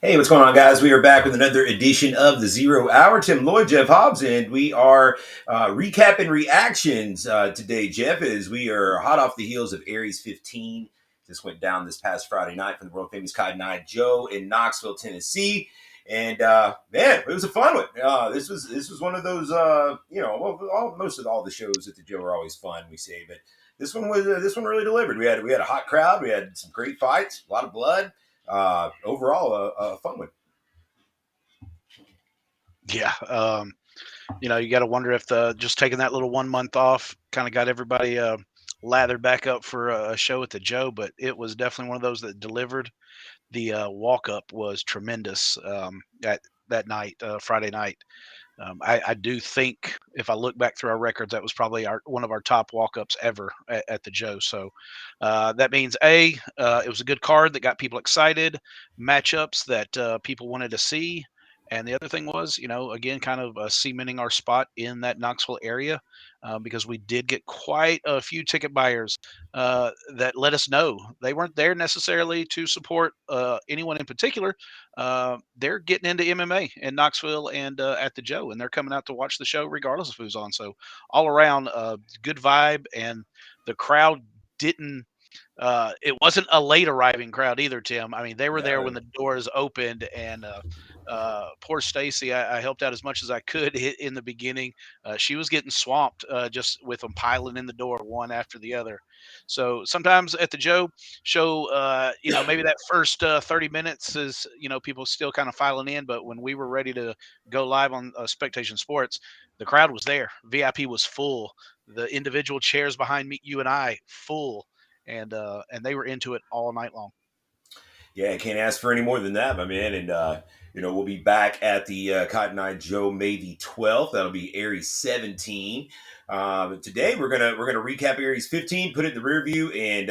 Hey, what's going on, guys? We are back with another edition of the Zero Hour. Tim Lloyd, Jeff Hobbs, and we are recapping reactions today, Jeff, as we are hot off the heels of Aries 15. This went down this past Friday night from the world famous Cotton Eye Joe in Knoxville, Tennessee. And man, it was a fun one. This was one of those, most of all the shows at the Joe are always fun, we say, but this one really delivered. We had a hot crowd, we had some great fights, a lot of blood. Overall, a fun one. Yeah, you got to wonder if the just taking that little 1 month off kind of got everybody lathered back up for a show at the Joe, but it was definitely one of those that delivered. The walk up was tremendous at that night, Friday night. I do think if I look back through our records, that was probably one of our top walk ups ever at the Joe. So that means it was a good card that got people excited, matchups that people wanted to see. And the other thing was, again, kind of cementing our spot in that Knoxville area because we did get quite a few ticket buyers that let us know they weren't there necessarily to support anyone in particular. They're getting into MMA in Knoxville and at the Joe, and they're coming out to watch the show regardless of who's on. So all around, good vibe, and the crowd didn't. It wasn't a late arriving crowd either, Tim. I mean, they were there when No, the doors opened, and poor Stacy, I helped out as much as I could in the beginning. She was getting swamped just with them piling in the door one after the other. So sometimes at the Joe show, maybe that first 30 minutes is, people still kind of filing in. But when we were ready to go live on Spectation Sports, the crowd was there. VIP was full. The individual chairs behind me, you and I, full, and they were into it all night long. yeah, can't ask for any more than that, my man. And we'll be back at the Cotton Eye Joe May the 12th. That'll be Aries 17. But today we're gonna recap Aries 15, put it in the rear view, and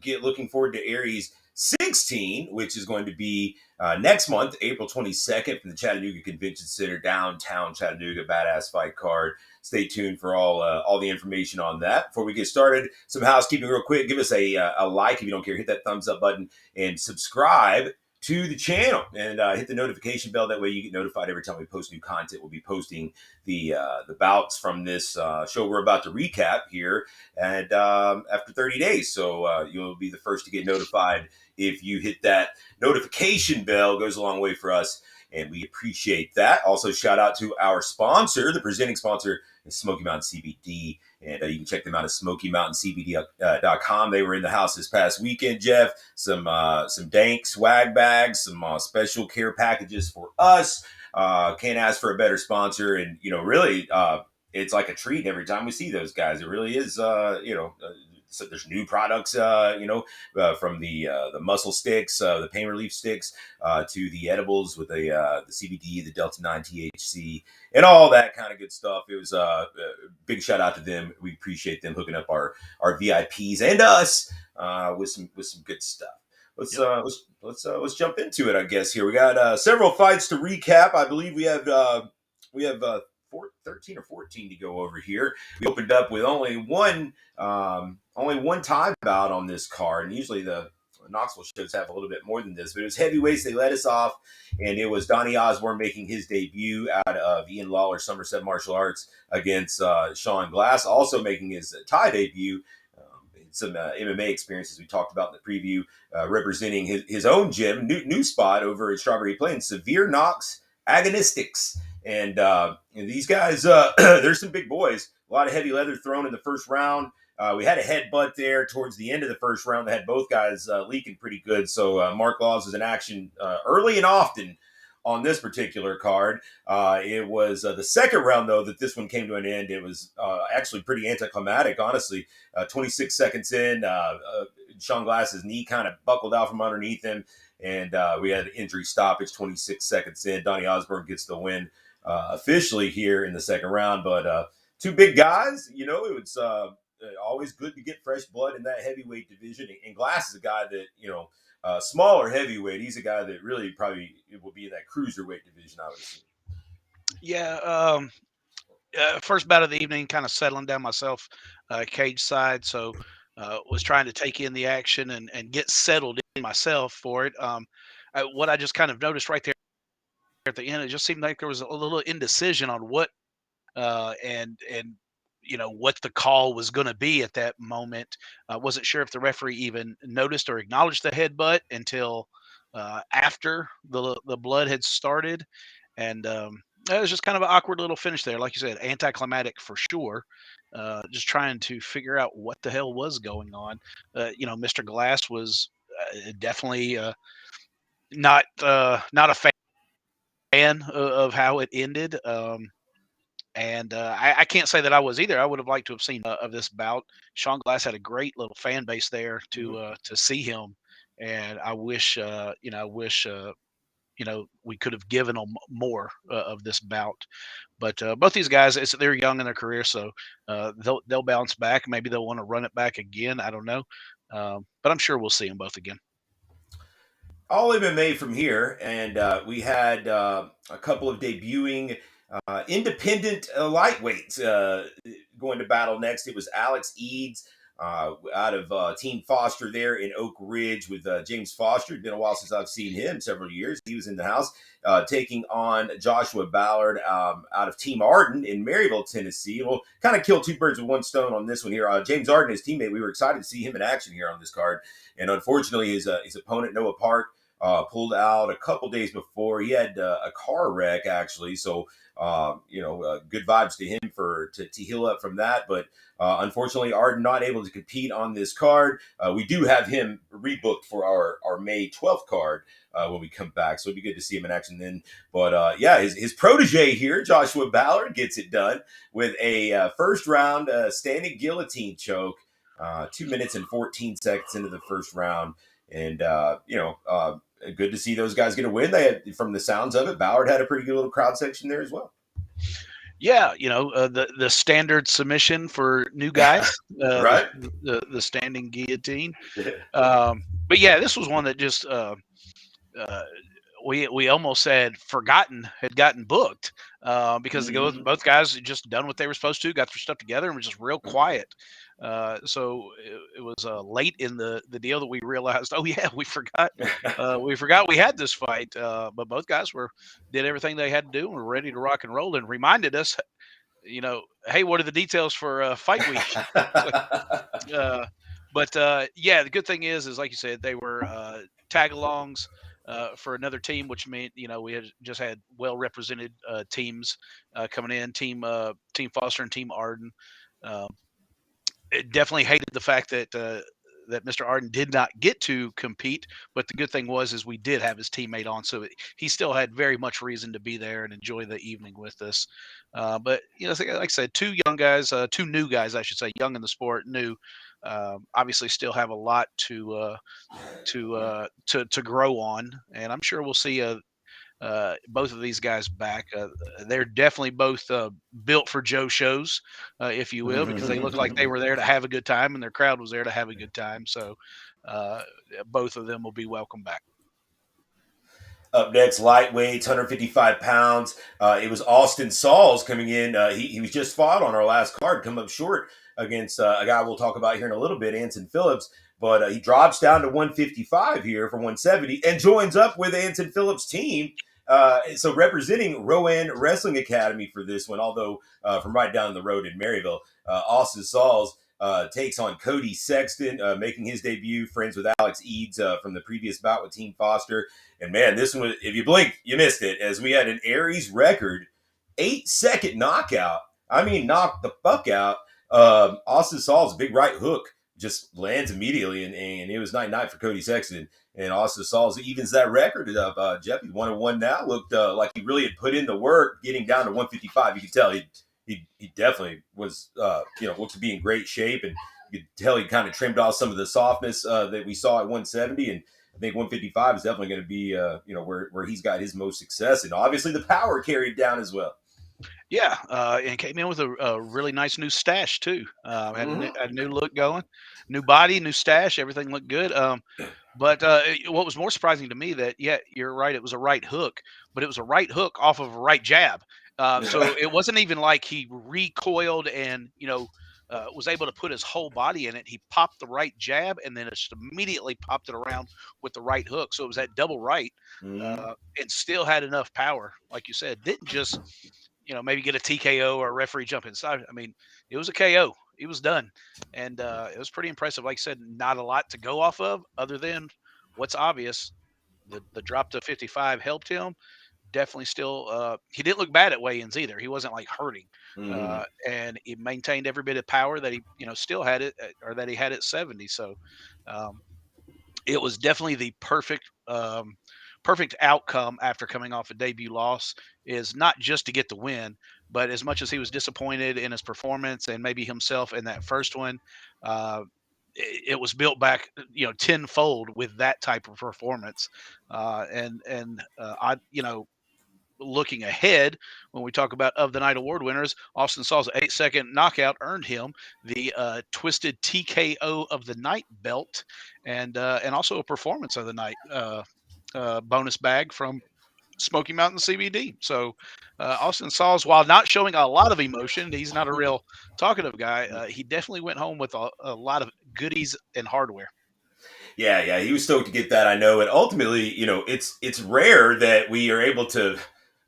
get looking forward to Aries 16, which is going to be next month, April 22nd, from the Chattanooga Convention Center, downtown Chattanooga. Badass fight card. Stay tuned for all the information on that. Before we get started, some housekeeping real quick. Give us a like if you don't care. Hit that thumbs up button and subscribe to the channel and hit the notification bell. That way you get notified every time we post new content. We'll be posting the bouts from this show we're about to recap here, and after 30 days. So you'll be the first to get notified if you hit that notification bell. It goes a long way for us, and we appreciate that. Also, shout out to our sponsor, the presenting sponsor, Smoky Mountain CBD. And you can check them out at SmokyMountainCBD.com. They were in the house this past weekend, Jeff. Some dank swag bags, some special care packages for us. Can't ask for a better sponsor. And, really, it's like a treat every time we see those guys. It really is, so there's new products, from the muscle sticks, the pain relief sticks, to the edibles with the CBD, the Delta 9 THC, and all that kind of good stuff. It was a big shout out to them. We appreciate them hooking up our VIPs and us with some good stuff. Let's jump into it. I guess here we got several fights to recap. I believe we have 13 or 14 to go over here. We opened up with only one time bout on this card, and usually the Knoxville shows have a little bit more than this, but it was heavyweights. They let us off, and it was Donnie Osborne making his debut out of Ian Lawler Somerset Martial Arts against Sean Glass, also making his Thai debut. Some MMA experiences we talked about in the preview, representing his own gym, new spot over at Strawberry Plains, Severe Knox Agonistics. And these guys, there's some big boys. A lot of heavy leather thrown in the first round. We had a headbutt there towards the end of the first round that had both guys leaking pretty good. So Mark Laws was in action early and often on this particular card. It was the second round, though, that this one came to an end. It was actually pretty anticlimactic, honestly. 26 seconds in, Sean Glass's knee kind of buckled out from underneath him, and we had an injury stoppage 26 seconds in. Donnie Osborne gets the win officially here in the second round. But two big guys, it's always good to get fresh blood in that heavyweight division. And Glass is a guy that, smaller heavyweight. He's a guy that really probably will be in that cruiserweight division, I would assume. Yeah. First bout of the evening, kind of settling down myself, cage side. So was trying to take in the action and get settled in myself for it. What I just kind of noticed right there at the end, it just seemed like there was a little indecision on what and what the call was going to be at that moment. I wasn't sure if the referee even noticed or acknowledged the headbutt until after the blood had started, and it was just kind of an awkward little finish there. Like you said, anticlimactic for sure. Just trying to figure out what the hell was going on. Mr. Glass was definitely not a fan of how it ended. And I can't say that I was either. I would have liked to have seen of this bout. Sean Glass had a great little fan base there to see him, and I wish we could have given them more of this bout. But both these guys, they're young in their career, so they'll bounce back. Maybe they'll want to run it back again. I don't know, but I'm sure we'll see them both again. All MMA from here, and we had a couple of debuting independent lightweights going to battle next. It was Alex Eads out of Team Foster there in Oak Ridge with James Foster. It's been a while since I've seen him, several years. He was in the house taking on Joshua Ballard out of Team Arden in Maryville, Tennessee. We'll kind of kill two birds with one stone on this one here. James Arden, his teammate, we were excited to see him in action here on this card. And unfortunately, his opponent, Noah Park, pulled out a couple days before. He had a car wreck, actually. So, good vibes to him to heal up from that. But unfortunately, Arden not able to compete on this card. We do have him rebooked for our May 12th card when we come back. So it'd be good to see him in action then. But his protege here, Joshua Ballard, gets it done with a first round standing guillotine choke. 2 minutes and 14 seconds into the first round. And, good to see those guys get a win. They had, from the sounds of it, Ballard had a pretty good little crowd section there as well. Yeah, the standard submission for new guys, Right? the standing guillotine. But yeah, this was one that just uh, we almost had gotten booked because both guys had just done what they were supposed to, got their stuff together, and were just real quiet. So it was late in the deal that we realized, oh yeah, we forgot we had this fight. But both guys did everything they had to do and were ready to rock and roll, and reminded us, hey, what are the details for fight week? uh, but yeah, the good thing is like you said, they were tag-alongs for another team, which meant we had just had well-represented teams coming in, Team Foster and Team Arden. Um, it definitely hated the fact that Mr. Arden did not get to compete, but the good thing is we did have his teammate on, so he still had very much reason to be there and enjoy the evening with us. But like I said, two new guys, I should say, young in the sport, new. Obviously, still have a lot to grow on, and I'm sure we'll see both of these guys back. They're definitely both built for Joe shows, if you will, because they look like they were there to have a good time, and their crowd was there to have a good time. So uh, both of them will be welcome back. Up next, lightweights, 155 pounds. It was Austin Sauls coming in. He was just fought on our last card, come up short against a guy we'll talk about here in a little bit, Anson Phillips. But he drops down to 155 here from 170 and joins up with Anson Phillips' team. So representing Rowan Wrestling Academy for this one, although from right down the road in Maryville, Austin Sauls takes on Cody Sexton, making his debut, friends with Alex Eads from the previous bout with Team Foster. And man, this one, if you blink, you missed it, as we had an Aries record 8-second knockout. I mean, knocked the fuck out. Austin Saul's big right hook just lands immediately, and it was night for Cody Sexton. And Austin Sauls evens that record up. Jeff, he's 1-1 now. Looked like he really had put in the work getting down to 155. You could tell he definitely was, looked to be in great shape. And you could tell he kind of trimmed off some of the softness that we saw at 170. And I think 155 is definitely going to be where he's got his most success, and obviously the power carried down as well. Yeah, and came in with a really nice new stash too. Hmm. Had a new look going, new body, new stash. Everything looked good. But what was more surprising to me that yeah, you're right. It was a right hook, but it was a right hook off of a right jab. So it wasn't even like he recoiled and was able to put his whole body in it. He popped the right jab and then it just immediately popped it around with the right hook. So it was that double right, Hmm. and still had enough power, like you said. Didn't just maybe get a TKO or a referee jump inside. I mean, it was a KO. He was done, and it was pretty impressive. Like I said, not a lot to go off of other than what's obvious. The drop to 55 helped him. Definitely still, he didn't look bad at weigh-ins either. He wasn't like hurting, Hmm. and he maintained every bit of power that he still had it or that he had at 70. So um, it was definitely the perfect outcome after coming off a debut loss is not just to get the win, but as much as he was disappointed in his performance and maybe himself in that first one, uh, it was built back, tenfold with that type of performance. Looking ahead, when we talk about of the night award winners, Austin Saw's 8-second knockout earned him the Twisted TKO of the night belt, and also a performance of the night bonus bag from Smoky Mountain CBD. So Austin Saw's, while not showing a lot of emotion, he's not a real talkative guy. He definitely went home with a lot of goodies and hardware. Yeah, yeah, he was stoked to get that. I know, and ultimately, it's rare that we are able to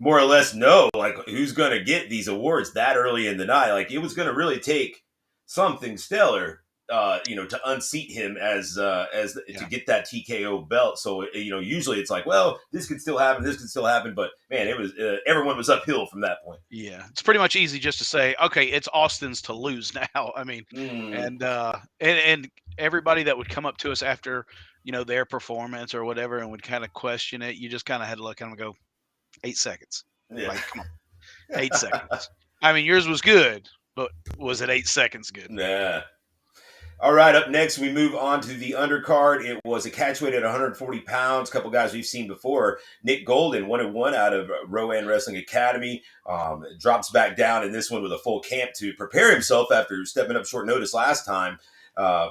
more or less know like who's going to get these awards that early in the night. Like it was going to really take something stellar, to unseat him as to Yeah. get that TKO belt. So usually it's like, well, this could still happen, this could still happen, but man, it was everyone was uphill from that point. Yeah, it's pretty much easy just to say, okay, it's Austin's to lose now. I mean, Mm, and everybody that would come up to us after their performance or whatever and would kind of question it, you just kind of had to look at them and go, 8 seconds, yeah. like come on, 8 seconds. I mean, yours was good, but was it 8 seconds good? Nah. All right, up next, we move on to the undercard. It was a catchweight at 140 pounds. A couple guys we've seen before. Nick Golden, 1-1 out of Rowan Wrestling Academy, drops back down in this one with a full camp to prepare himself after stepping up short notice last time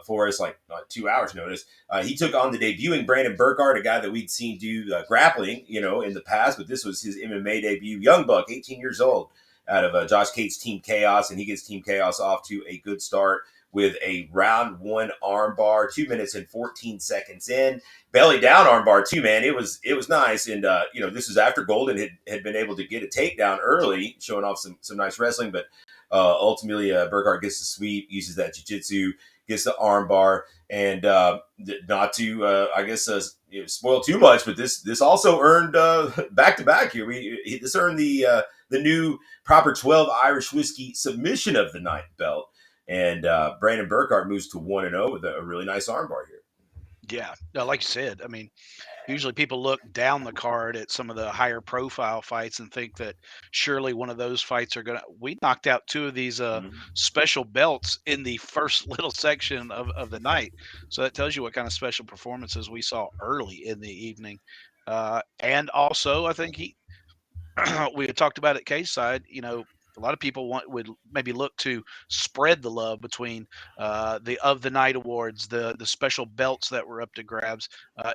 for us, like 2 hours notice. He took on the debuting Brandon Burkhardt, a guy that we'd seen do grappling, in the past, but this was his MMA debut. Young buck, 18 years old, out of Josh Cate's Team Chaos, and he gets Team Chaos off to a good start with a round one armbar, 2 minutes and 14 seconds in. Belly down armbar too, man. It was nice. And this was after Golden had been able to get a takedown early, showing off some nice wrestling, but ultimately Burkhardt gets the sweep, uses that jiu-jitsu, gets the armbar, and not to I guess spoil too much, but this also earned back to back here. This earned the new proper 12 Irish whiskey submission of the night belt. And Brandon Burkhardt moves to 1-0 with a really nice armbar here. Yeah, no, like you said, I mean, usually people look down the card at some of the higher profile fights and think that surely one of those fights are gonna. We knocked out two of these Mhm. special belts in the first little section of the night, so that tells you what kind of special performances we saw early in the evening. And also, I think we had talked about it case side, a lot of people would maybe look to spread the love between the of the night awards, the special belts that were up to grabs.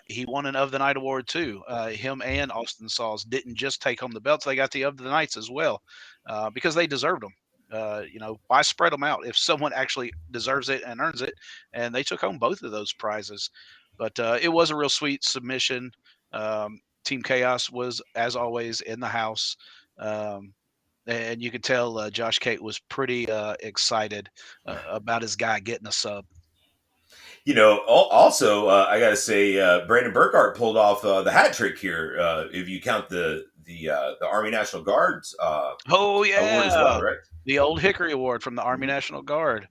He won an of the night award too. Him and Austin Sauls didn't just take home the belts; they got the of the nights as well because they deserved them. Why spread them out if someone actually deserves it and earns it? And they took home both of those prizes. But it was a real sweet submission. Team Chaos was, as always, in the house. Um, and you could tell Josh Cate was pretty excited about his guy getting a sub. Also, I got to say, Brandon Burkhardt pulled off the hat trick here. If you count the Army National Guard's Oh award as well, yeah, right? the Old Hickory Award from the Army Mhm. National Guard,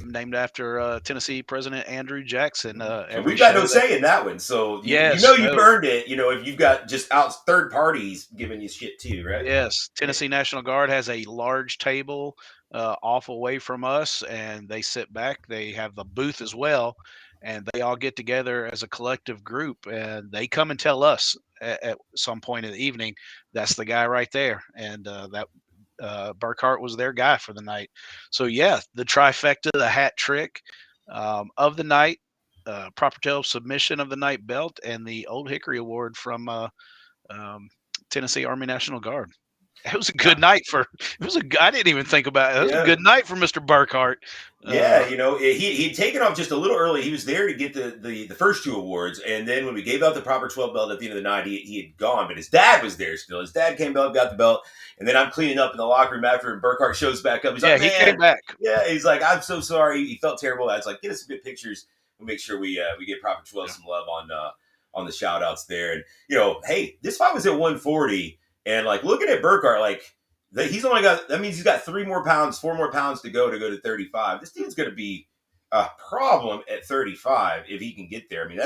named after Tennessee President Andrew Jackson. And Every we've got no show that say in that one, so yes, you've no, earned it. If you've got just out third parties giving you shit too, right? yes, Yeah. Tennessee National Guard has a large table off away from us, and they sit back. They have the booth as well, and they all get together as a collective group, and they come and tell us at some point in the evening, that's the guy right there, and that Burkhart was their guy for the night. So yeah, the trifecta, the hat trick of the night, proper tail submission of the night belt, and the Old Hickory Award from um, Tennessee Army National Guard. It was a good night for. It was a. I didn't even think about it. It was a Yeah. good night for Mr. Burkhart. Yeah, Uh, he'd taken off just a little early. He was there to get the first two awards, and then when we gave out the proper 12 belt at the end of the night, he had gone, but his dad was there still. His dad came up, got the belt, and then I'm cleaning up in the locker room after, and Burkhart shows back up. He's yeah, like, he came "Man, back. yeah," he's like, "I'm so sorry." He felt terrible. I was like, "Get us some good pictures. We'll make sure we get proper 12 Yeah. some love on the shout outs there." And hey, this fight was at 140, and like looking at Burkhart, like he's only got that means he's got 3 more pounds, 4 more pounds to go to 35. This dude's gonna be a problem at 35 if he can get there. I mean,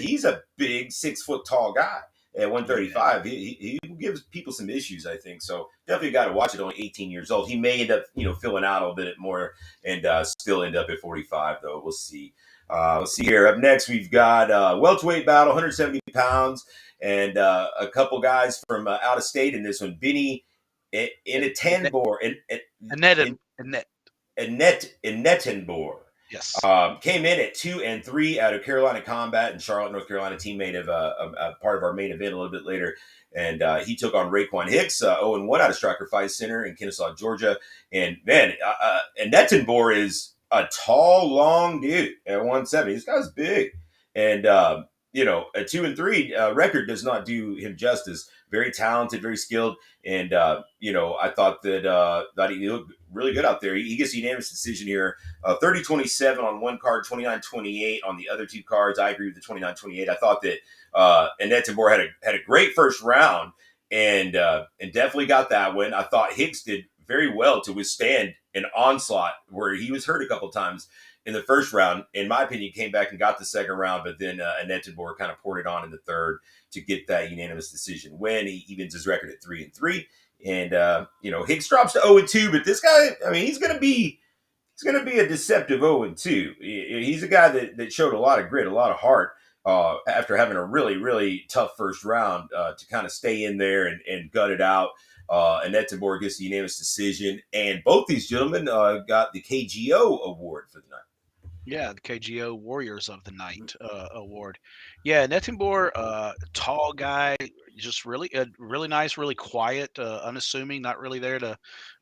he's a big 6 foot tall guy at Yeah. 135. He gives people some issues, I think. So definitely got to watch it. Only 18 years old. He may end up filling out a little bit more and still end up at 45 though. We'll see. Let's see here. Up next, we've got welterweight battle, 170 pounds, and a couple guys from out of state in this one. Benny in a Annette, 10 bore Annette, and Annette. in Nettenbor. Yes. Came in at 2-3 out of Carolina Combat in Charlotte, North Carolina, teammate of a part of our main event a little bit later. And he took on Raekwon Hicks, 0-1 out of Striker Fight Center in Kennesaw, Georgia. And man, and Nettenbor is a tall, long dude at 170. This guy's big. And, a 2-3 record does not do him justice. Very talented, very skilled. And, I thought that he looked really good out there. He gets a unanimous decision here 30-27 on one card, 29-28 on the other two cards. I agree with the 29-28. I thought that Annette Tabor had a great first round and definitely got that one. I thought Hicks did very well to withstand an onslaught where he was hurt a couple times in the first round. In my opinion, came back and got the second round, but then Annette Tabor kind of poured it on in the third to get that unanimous decision win. He evens his record at 3-3. And Hicks drops to 0-2, but this guy, I mean, he's gonna be a deceptive 0-2. He's a guy that showed a lot of grit, a lot of heart after having a really, really tough first round to kind of stay in there and gut it out. Annette Tabor gets the unanimous decision, and both these gentlemen got the KGO award for the night. Yeah, the KGO Warriors of the Night award. Yeah, Nettenbor, tall guy, just really nice, really quiet, unassuming, not really there to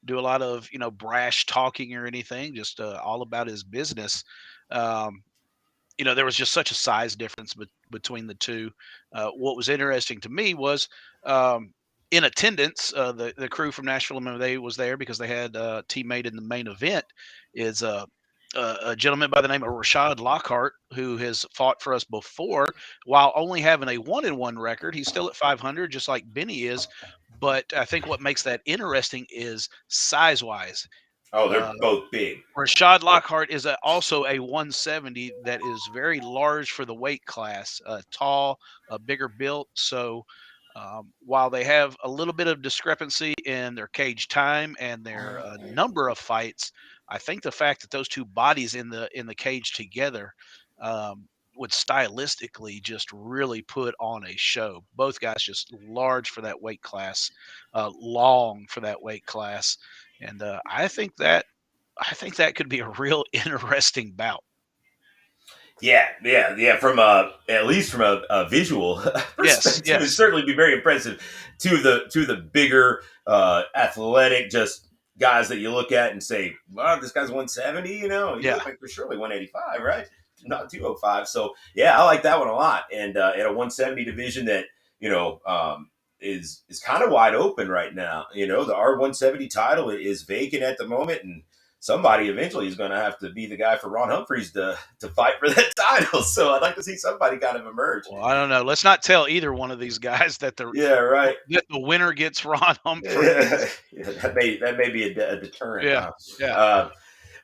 do a lot of brash talking or anything. Just all about his business. Um, there was just such a size difference between the two. What was interesting to me was in attendance, the crew from Nashville MMA was there because they had a teammate in the main event. Is a gentleman by the name of Rashad Lockhart, who has fought for us before, while only having a 1-1 record. He's still at 500, just like Benny is. But I think what makes that interesting is size wise. Oh, Uh, they're both big. Rashad Lockhart is also a 170 that is very large for the weight class, tall, bigger built. So while they have a little bit of discrepancy in their cage time and their number of fights, I think the fact that those two bodies in the cage together would stylistically just really put on a show. Both guys just large for that weight class, long for that weight class, and I think that could be a real interesting bout. Yeah, yeah, yeah. From at least from a visual Yes, perspective, it'd yes, certainly be very impressive. Two of the bigger, athletic, just guys that you look at and say, "Wow, this guy's 170." He yeah, looked like for surely 185, right? Not 205. So yeah, I like that one a lot. And in a 170 division that is kind of wide open right now. The R170 title is vacant at the moment, and somebody eventually is going to have to be the guy for Ron Humphreys to fight for that title. So I'd like to see somebody kind of emerge. well, I don't know. Let's not tell either one of these guys that the Yeah, right. that the winner gets Ron Yeah, Humphreys. that may be a deterrent, Yeah, huh? yeah.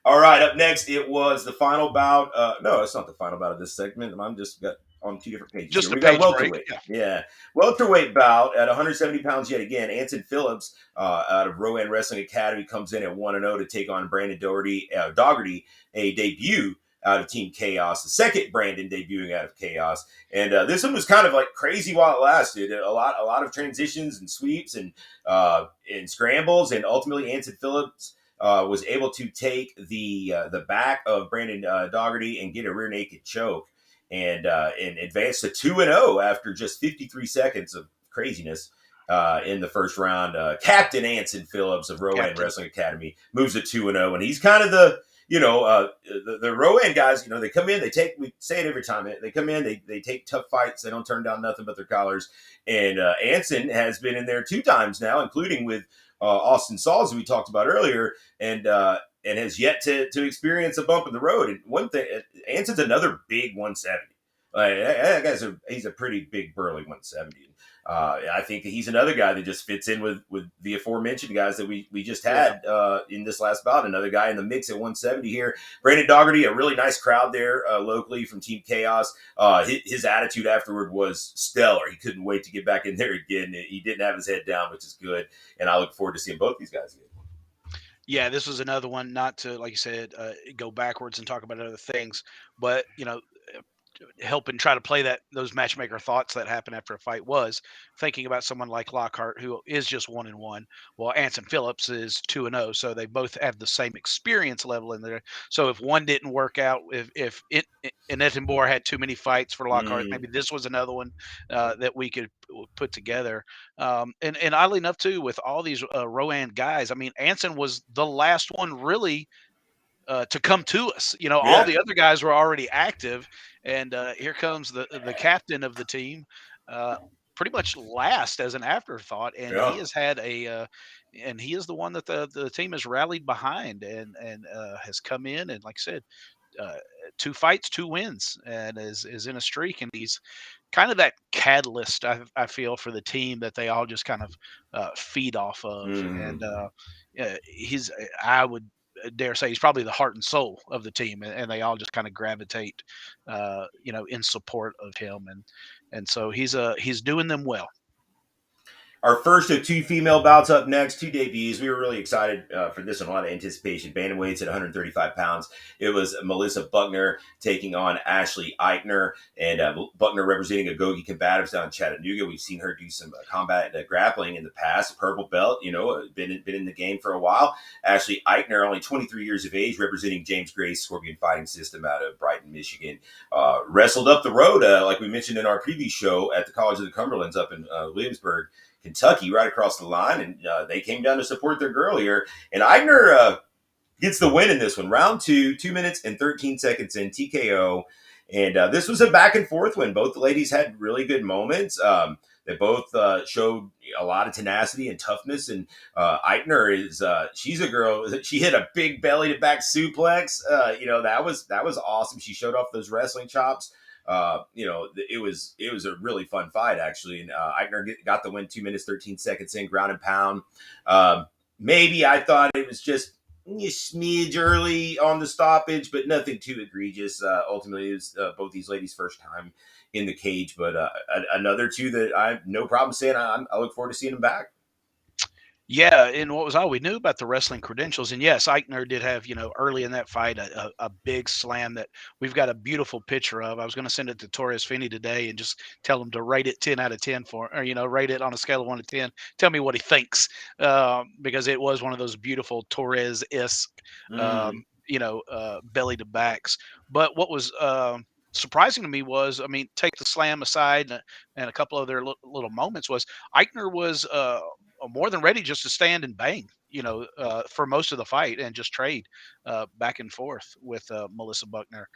All right, up next it was the final bout. No, it's not the final bout of this segment. I'm just got on two different pages here. Just a We got page break. welterweight. Yeah. Yeah, welterweight bout at 170 pounds yet again. Anson Phillips out of Rowan Wrestling Academy comes in at 1-0 to take on Brandon Dougherty, a debut out of Team Chaos, the second Brandon debuting out of Chaos. And this one was kind of like crazy while it lasted. A lot of transitions and sweeps and scrambles, and ultimately Anson Phillips was able to take the back of Brandon Dougherty and get a rear naked choke and advance to 2-0 after just 53 seconds of craziness. In the first round, Captain Anson Phillips of Rowan Captain. Wrestling Academy moves to 2-0, and he's kind of the Rowan guys. They come in, they take, we say it every time, they come in, they take tough fights, they don't turn down nothing but their collars. And Anson has been in there 2 times now, including with Austin Sauls, who we talked about earlier, and has yet to experience a bump in the road. And one thing, Anson's another big 170. That he's a pretty big burly 170. I think that he's another guy that just fits in with the aforementioned guys that we just Yeah. had in this last bout. Another guy in the mix at 170 here. Brandon Dougherty, a really nice crowd there locally from Team Chaos. His attitude afterward was stellar. He couldn't wait to get back in there again. He didn't have his head down, which is good. And I look forward to seeing both these guys again. Yeah, this was another one, not to, like you said, go backwards and talk about other things, but helping try to play those matchmaker thoughts that happen after a fight was thinking about someone like Lockhart, who is just 1-1. Well, Anson Phillips is 2-0, so they both have the same experience level in there. So if one didn't work out, if it and Ettenborough had too many fights for Lockhart, Mm, maybe this was another one that we could put together. And oddly enough, too, with all these Rowan guys, I mean, Anson was the last one really to come to us. All yeah, the other guys were already active, and here comes the captain of the team, uh, pretty much last as an afterthought, and he yeah. has had and he is the one that the team has rallied behind and has come in and, like I said, uh, 2 fights, 2 wins, and is in a streak, and he's kind of that catalyst I feel for the team that they all just kind of feed off of, Mm. and he's I would dare say he's probably the heart and soul of the team, and they all just kind of gravitate, in support of him, and so he's doing them well. Our first of 2 female bouts up next, 2 debuts. We were really excited for this one, a lot of anticipation. Bantamweights at 135 pounds. It was Melissa Buckner taking on Ashley Eichner, and Buckner representing Agogi Combatives down in Chattanooga. We've seen her do some combat grappling in the past. Purple belt, been in the game for a while. Ashley Eichner, only 23 years of age, representing James Gray's Scorpion Fighting System out of Brighton, Michigan. Wrestled up the road, like we mentioned in our previous show, at the College of the Cumberlands up in Williamsburg, Kentucky, right across the line, and they came down to support their girl here. And Eigner gets the win in this one. Round two, 2 minutes and 13 seconds in TKO. And this was a back and forth win. Both the ladies had really good moments. They both showed a lot of tenacity and toughness. And Eichner she's a girl. She hit a big belly to back suplex. That was awesome. She showed off those wrestling chops. It was a really fun fight actually. And Eichner got the win 2 minutes 13 seconds in ground and pound. Maybe I thought it was just a smidge early on the stoppage, but nothing too egregious. Ultimately, it was both these ladies' first time in the cage, but another two that I have no problem saying I look forward to seeing them back. Yeah, and what was all we knew about the wrestling credentials, and yes, Eichner did have, early in that fight, a big slam that we've got a beautiful picture of. I was going to send it to Torres Finney today and just tell him to rate it 10 out of 10 or rate it on a scale of 1 to 10. Tell me what he thinks, because it was one of those beautiful Torres-esque, Mm, belly to backs. But what was surprising to me was, I mean, take the slam aside and a couple other little moments, was Eichner was more than ready just to stand and bang, for most of the fight and just trade back and forth with Melissa Buckner.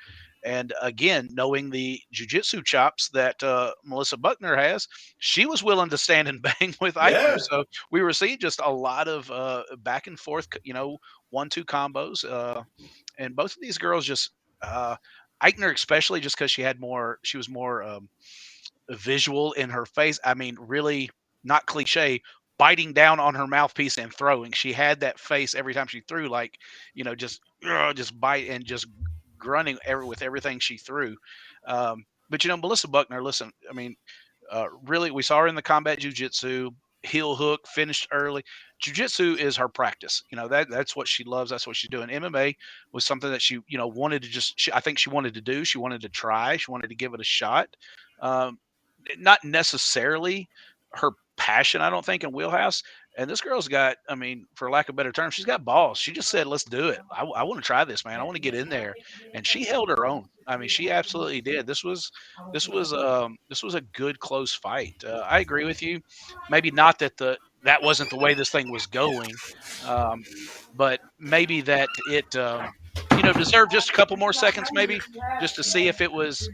And again, knowing the jujitsu chops that Melissa Buckner has, she was willing to stand and bang with Eichner. yeah, So we were seeing just a lot of back and forth, 1-2 combos. And both of these girls just, Eichner, especially just because she was more visual in her face. I mean, really not cliche, biting down on her mouthpiece and throwing. She had that face every time she threw, like, just bite and just grunting with everything she threw. But Melissa Buckner, listen, I mean, really, we saw her in the combat jujitsu. heel hook, finished early. Jiu-jitsu is her practice. That's what she loves. That's what she's doing. MMA was something that she, wanted to I think she wanted to do. She wanted to try. She wanted to give it a shot. Um, Not necessarily her passion, I don't think, in wheelhouse. And this girl's got, I mean, for lack of better term, she's got balls. She just said, "Let's do it. I want to try this, man. I want to get in there." And she held her own. I mean, she absolutely did. This was a good close fight. I agree with you. Maybe not that wasn't the way this thing was going, um, but maybe that it deserved just a couple more seconds, maybe just to see if it was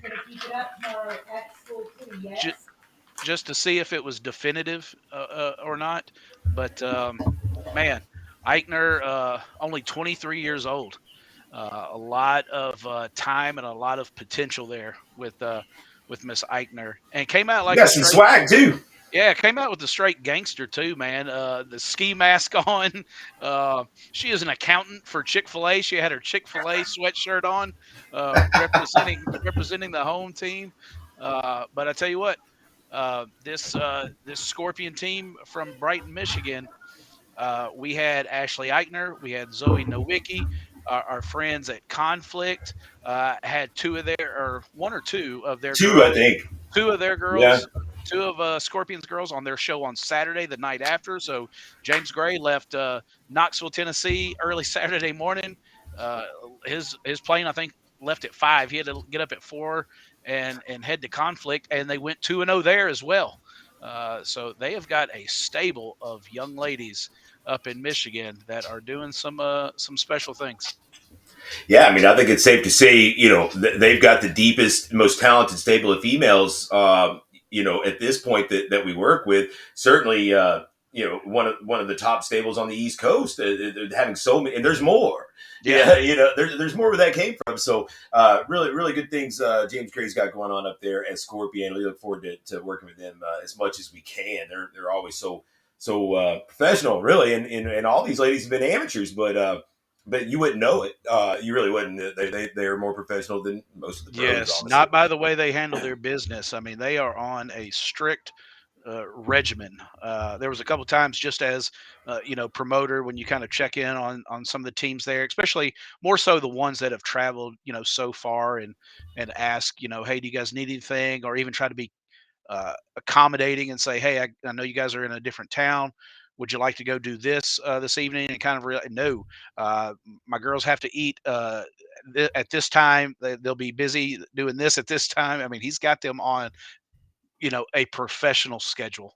ju- just to see if it was definitive or not. But man, Eichner, only 23 years old. A lot of time and a lot of potential there with Miss Eichner, and came out like Yeah, a some straight. swag too. Yeah, came out with a straight gangster too, man. The ski mask on. She is an accountant for Chick-fil-A. She had her Chick-fil-A sweatshirt on, representing the home team. But I tell you what, this Scorpion team from Brighton, Michigan, we had Ashley Eichner, we had Zoe Nowicki, our friends at Conflict, had one or two of their Two, I girls, think. two of their Yeah. girls, two of Scorpions girls on their show on Saturday, the night after. So James Gray left Knoxville, Tennessee, early Saturday morning. Uh, his plane, I think, left at 5. He had to get up at 4 and head to Conflict, and they went 2-0 there as well. So they have got a stable of young ladies up in Michigan that are doing some special things. Yeah, I mean, I think it's safe to say, they've got the deepest, most talented stable of females, at this point that we work with. Certainly, one of the top stables on the East Coast. They're having so many, and there's more. Yeah. Yeah, there's more where that came from. So, really, really good things James Gray's got going on up there at Scorpion. We look forward to working with them as much as we can. They're always so professional, really, and all these ladies have been amateurs, but you wouldn't know it. You really wouldn't. They are more professional than most of the pros, Yes, honestly. not by the way they handle their business. I mean, they are on a strict regimen. There was a couple times just as promoter when you kind of check in on some of the teams there, especially more so the ones that have traveled so far and ask hey, do you guys need anything, or even try to be accommodating and say, hey, I know you guys are in a different town. Would you like to go do this evening? And kind of no, my girls have to eat at this time. They'll be busy doing this at this time. I mean, he's got them on a professional schedule.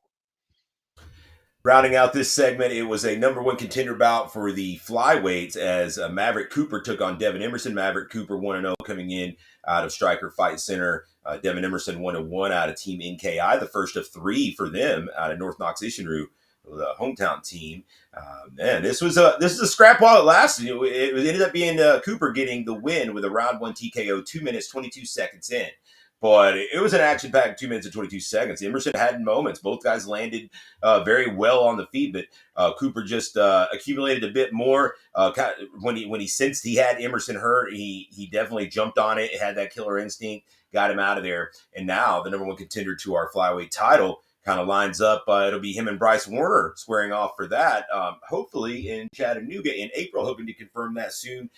Rounding out this segment, it was a number one contender bout for the flyweights as Maverick Cooper took on Devin Emerson. Maverick Cooper 1-0 coming in out of Striker Fight Center. Devin Emerson 1-1 out of Team NKI, the first of 3 for them out of North Knox Ishinru, the hometown team. Man, this is a scrap while it lasted. It ended up being Cooper getting the win with a round 1 TKO, 2 minutes 22 seconds in. But it was an action-packed 2 minutes and 22 seconds. Emerson had moments. Both guys landed very well on the feet, but Cooper just accumulated a bit more. When he sensed he had Emerson hurt, he definitely jumped on it. It had that killer instinct, got him out of there, and now the number one contender to our flyweight title kind of lines up. It'll be him and Bryce Warner squaring off for that. Hopefully in Chattanooga in April, hoping to confirm that soon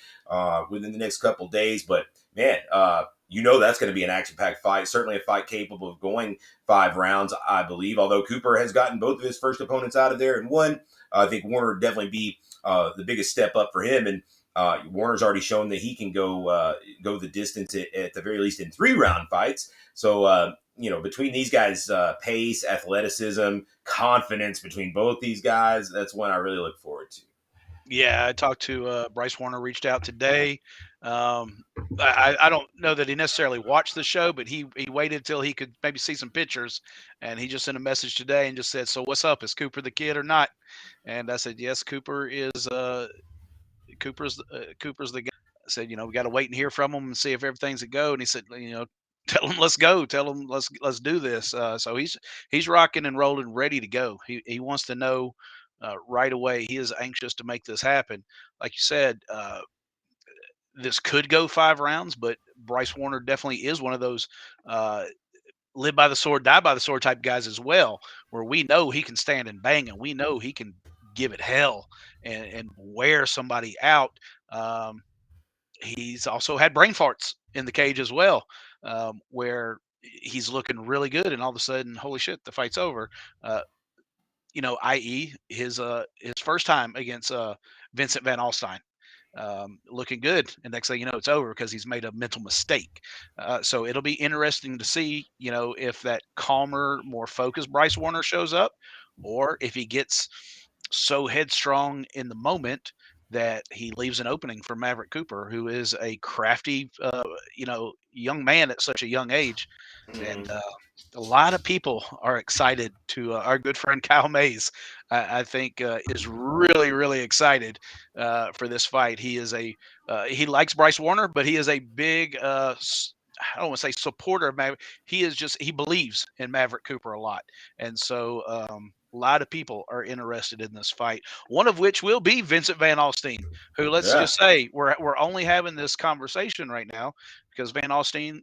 within the next couple days. But man, that's going to be an action-packed fight. Certainly a fight capable of going 5 rounds, I believe. Although Cooper has gotten both of his first opponents out of there and won, I think Warner would definitely be the biggest step up for him. And Warner's already shown that he can go the distance at the very least in 3-round fights. So between these guys, pace, athleticism, confidence between both these guys, that's one I really look forward to. Yeah, I talked to Bryce Warner, reached out today. Um, I don't know that he necessarily watched the show, but he waited till he could maybe see some pictures, and he just sent a message today and just said, "So what's up? Is Cooper the kid or not?" And I said, "Yes, Cooper's the guy." I said, "We got to wait and hear from him and see if everything's a go." And he said, "Tell him let's go. Tell him let's do this." So he's rocking and rolling, ready to go. He wants to know right away. He is anxious to make this happen. Like you said, this could go 5 rounds, but Bryce Warner definitely is one of those uh, live by the sword, die by the sword type guys as well, where we know he can stand and bang, and we know he can give it hell and wear somebody out. Um, he's also had brain farts in the cage as well, where he's looking really good, and all of a sudden, holy shit, the fight's over. Uh, i.e., his first time against Vincent Van Alstyne, looking good. And next thing you know, it's over because he's made a mental mistake. So it'll be interesting to see, if that calmer, more focused Bryce Warner shows up, or if he gets so headstrong in the moment that he leaves an opening for Maverick Cooper, who is a crafty, young man at such a young age. And Mhm. a lot of people are excited to our good friend Kyle Mays. I think is really, really excited for this fight. He likes Bryce Warner, but he is a big I don't want to say supporter of Maverick. He believes in Maverick Cooper a lot, and so a lot of people are interested in this fight. One of which will be Vincent Van Alstyne, who, let's Yeah. just say, we're only having this conversation right now because Van Alstyne,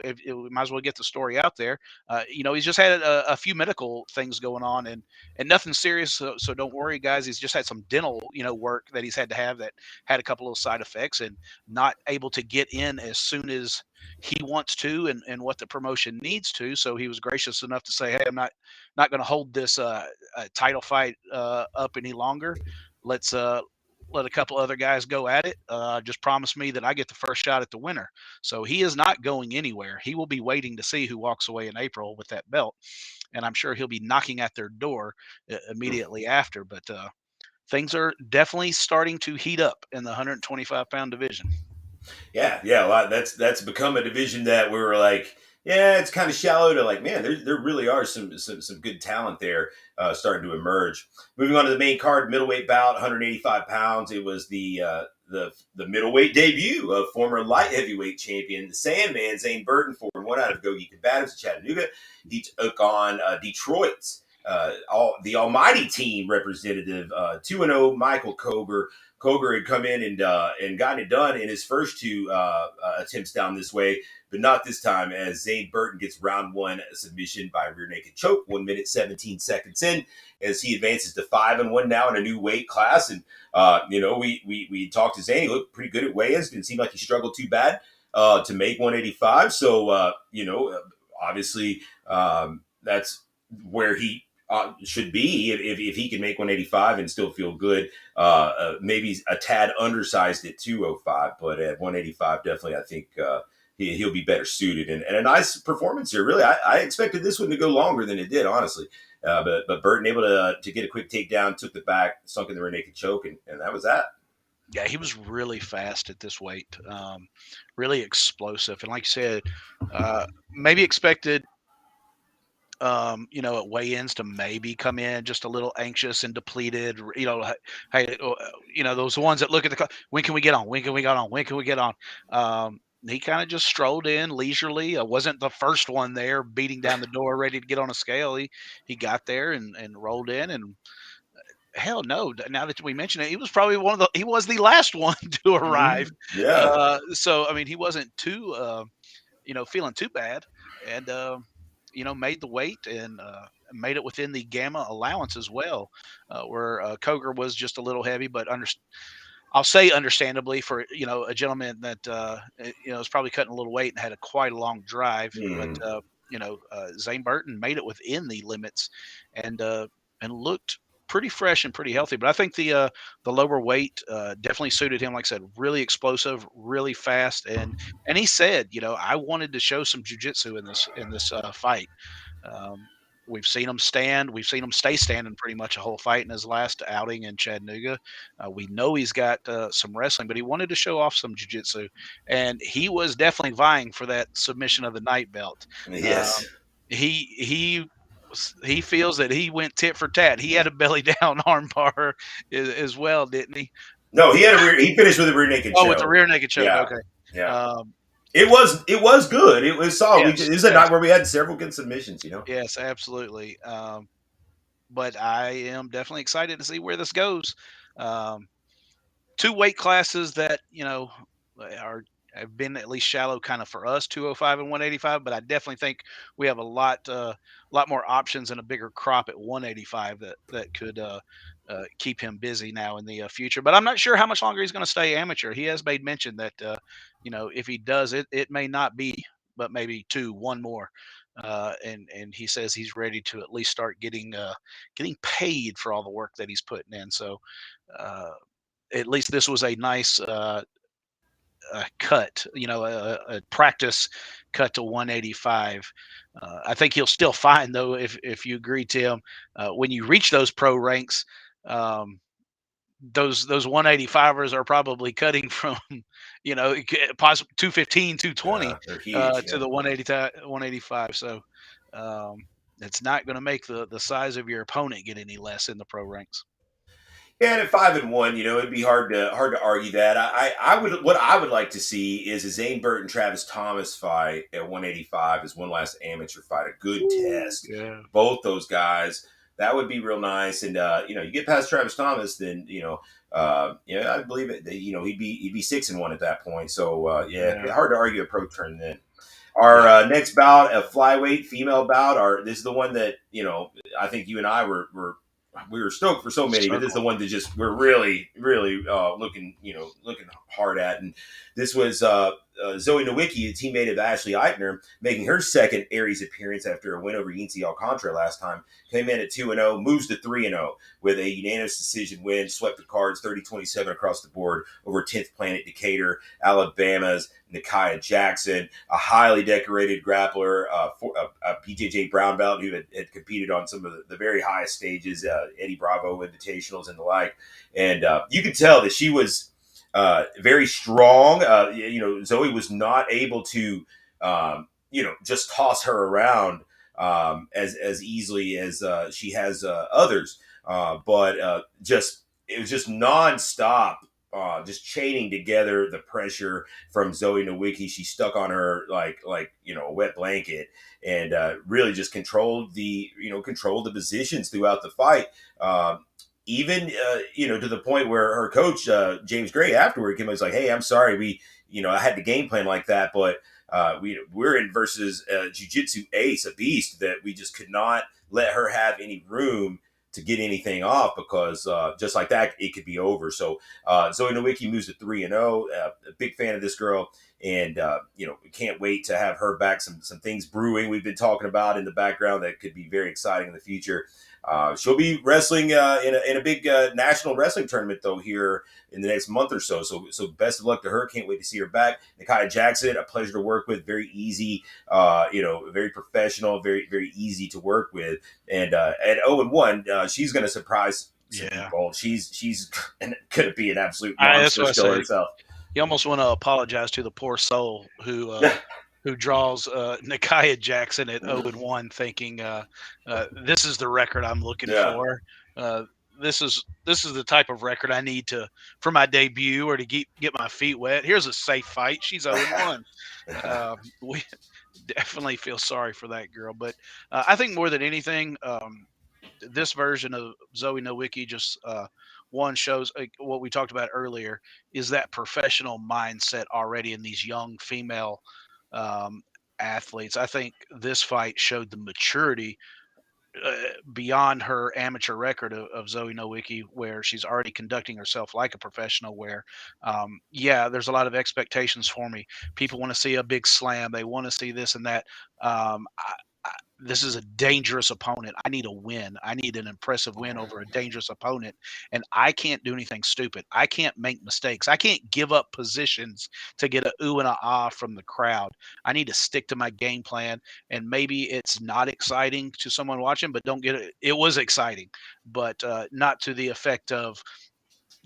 if we might as well get the story out there. He's just had a few medical things going on, and nothing serious. So don't worry, guys. He's just had some dental, work that he's had to have that had a couple of side effects, and not able to get in as soon as he wants to, and what the promotion needs to. So he was gracious enough to say, "Hey, I'm not going to hold this title fight up any longer. Let's let a couple other guys go at it. Just promise me that I get the first shot at the winner." So he is not going anywhere. He will be waiting to see who walks away in April with that belt, and I'm sure he'll be knocking at their door immediately after. But things are definitely starting to heat up in the 125-pound division. Yeah, yeah, a lot. That's become a division that we were like, yeah, it's kind of shallow to like, man, there really are some good talent there starting to emerge. Moving on to the main card, middleweight bout, 185 pounds. It was the middleweight debut of former light heavyweight champion, the Sandman, Zane Burton, 4-1 out of Gogi Combatives in Chattanooga. He took on Detroit's all the Almighty Team representative, 2-0 Michael Koger. Koger had come in and gotten it done in his first two attempts down this way, but not this time as Zane Burton gets round one submission by rear naked choke, 1 minute 17 seconds in, as he advances to 5-1 now in a new weight class. And we talked to Zane. He looked pretty good at weigh-ins. Didn't seem like he struggled too bad to make 185. So obviously that's where he should be if he can make 185 and still feel good. Maybe a tad undersized at 205, but at 185, definitely, I think he'll be better suited. And a nice performance here. Really, I expected this one to go longer than it did, honestly. But Burton able to get a quick takedown, took the back, sunk in the rear naked choke, and that was that. Yeah, he was really fast at this weight, really explosive, and like you said, maybe expected at weigh-ins to maybe come in just a little anxious and depleted. Hey, those ones that look at the clock. When can we get on? When can we get on? When can we get on? He kind of just strolled in leisurely. Wasn't the first one there beating down the door, ready to get on a scale. He got there and rolled in, and hell no. Now that we mention it, he was the last one to arrive. Yeah. So I mean, he wasn't too feeling too bad, and made the weight and made it within the gamma allowance as well, where Koger was just a little heavy, but I'll say understandably for a gentleman that is probably cutting a little weight and had quite a long drive, but Mm. Zane Burton made it within the limits and and looked pretty fresh and pretty healthy. But I think the lower weight definitely suited him. Like I said, really explosive, really fast, and he said, I wanted to show some jujitsu in this fight. Um, we've seen him stand. We've seen him stay standing pretty much a whole fight in his last outing in Chattanooga. We know he's got some wrestling, but he wanted to show off some jiu-jitsu, and he was definitely vying for that submission of the night belt. Um, Yes. he feels that he went tit for tat. He had a belly down armbar as well, didn't he? No, he finished with a rear naked Oh, with the choke. rear naked choke. Yeah. Okay. Yeah. Um, It was good. It was solid. yes, This is a night yes, where we had several good submissions. yes, absolutely. But I am definitely excited to see where this goes. Um, two weight classes that are have been at least shallow kind of for us, 205 and 185. But I definitely think we have a lot more options and a bigger crop at 185 that could keep him busy now in the future. But I'm not sure how much longer he's going to stay amateur. He has made mention that if he does it, it may not be, but maybe one more. And he says he's ready to at least start getting paid for all the work that he's putting in. So uh, at least this was a nice cut, a practice cut to 185. I think he'll still find though, if you agree, Tim, when you reach those pro ranks, um, those 185ers are probably cutting from, possibly 215, 220 They're huge. to Yeah. the 185. So um, it's not going to make the size of your opponent get any less in the pro ranks. Yeah, and at 5-1, it'd be hard to argue that. I would what I would like to see is a Zane Burton Travis Thomas fight at 185 as one last amateur fight, a good Ooh, test. yeah, Both those guys, that would be real nice. And you get past Travis Thomas, then I believe it. He'd be 6-1 at that point. So yeah, yeah, hard to argue a pro turn then. Our yeah. next bout, a flyweight female bout. This is the one that I think you and I were we were stoked for so many, but this is the Circle. one that just we're really really looking hard at. And this was Zoe Nowicki, a teammate of Ashley Eichner, making her second Aries appearance after a win over Yinzi Alcantara last time. Came in at 2-0, moves to 3-0 with a unanimous decision win, swept the cards 30-27 across the board over 10th Planet Decatur, Alabama's Nikia Jackson, a highly decorated grappler, a BJJ brown belt who had competed on some of the very highest stages, Eddie Bravo Invitationals and the like. And you could tell that she was very strong. Zoe was not able to, just toss her around as easily as she has others. But just it was just nonstop, just chaining together the pressure from Zoe Nowicki. She stuck on her like a wet blanket and really just controlled the positions throughout the fight. Even to the point where her coach James Gray afterward came and was like, "Hey, I'm sorry, I had the game plan like that, but we're in versus jiu-jitsu ace, a beast that we just could not let her have any room to get anything off because just like that it could be over." So Zoe Nowicki moves to 3-0. A big fan of this girl, and we can't wait to have her back. Some things brewing we've been talking about in the background that could be very exciting in the future. She'll be wrestling in a big national wrestling tournament though here in the next month or so. So best of luck to her. Can't wait to see her back. Nikia Jackson, a pleasure to work with. Very easy, very professional, very very easy to work with. And at 0-1, she's going to surprise some Yeah. people. She's going to be an absolute That's monster what I still say. herself. You almost want to apologize to the poor soul who draws Nikia Jackson at 0-1, thinking this is the record I'm looking Yeah. for. Uh, this is the type of record I need to for my debut or to get my feet wet. Here's a safe fight. She's 0-1. We definitely feel sorry for that girl, but I think more than anything, this version of Zoe Nowicki just one shows what we talked about earlier is that professional mindset already in these young female um, athletes. I think this fight showed the maturity uh, beyond her amateur record of Zoe Nowicki, where she's already conducting herself like a professional. Where, yeah, there's a lot of expectations for me. People want to see a big slam. They want to see this and that. This is a dangerous opponent. I need a win. I need an impressive win over a dangerous opponent. And I can't do anything stupid. I can't make mistakes. I can't give up positions to get a ooh and a ah from the crowd. I need to stick to my game plan. And maybe it's not exciting to someone watching, but don't get it. It was exciting, but not to the effect of,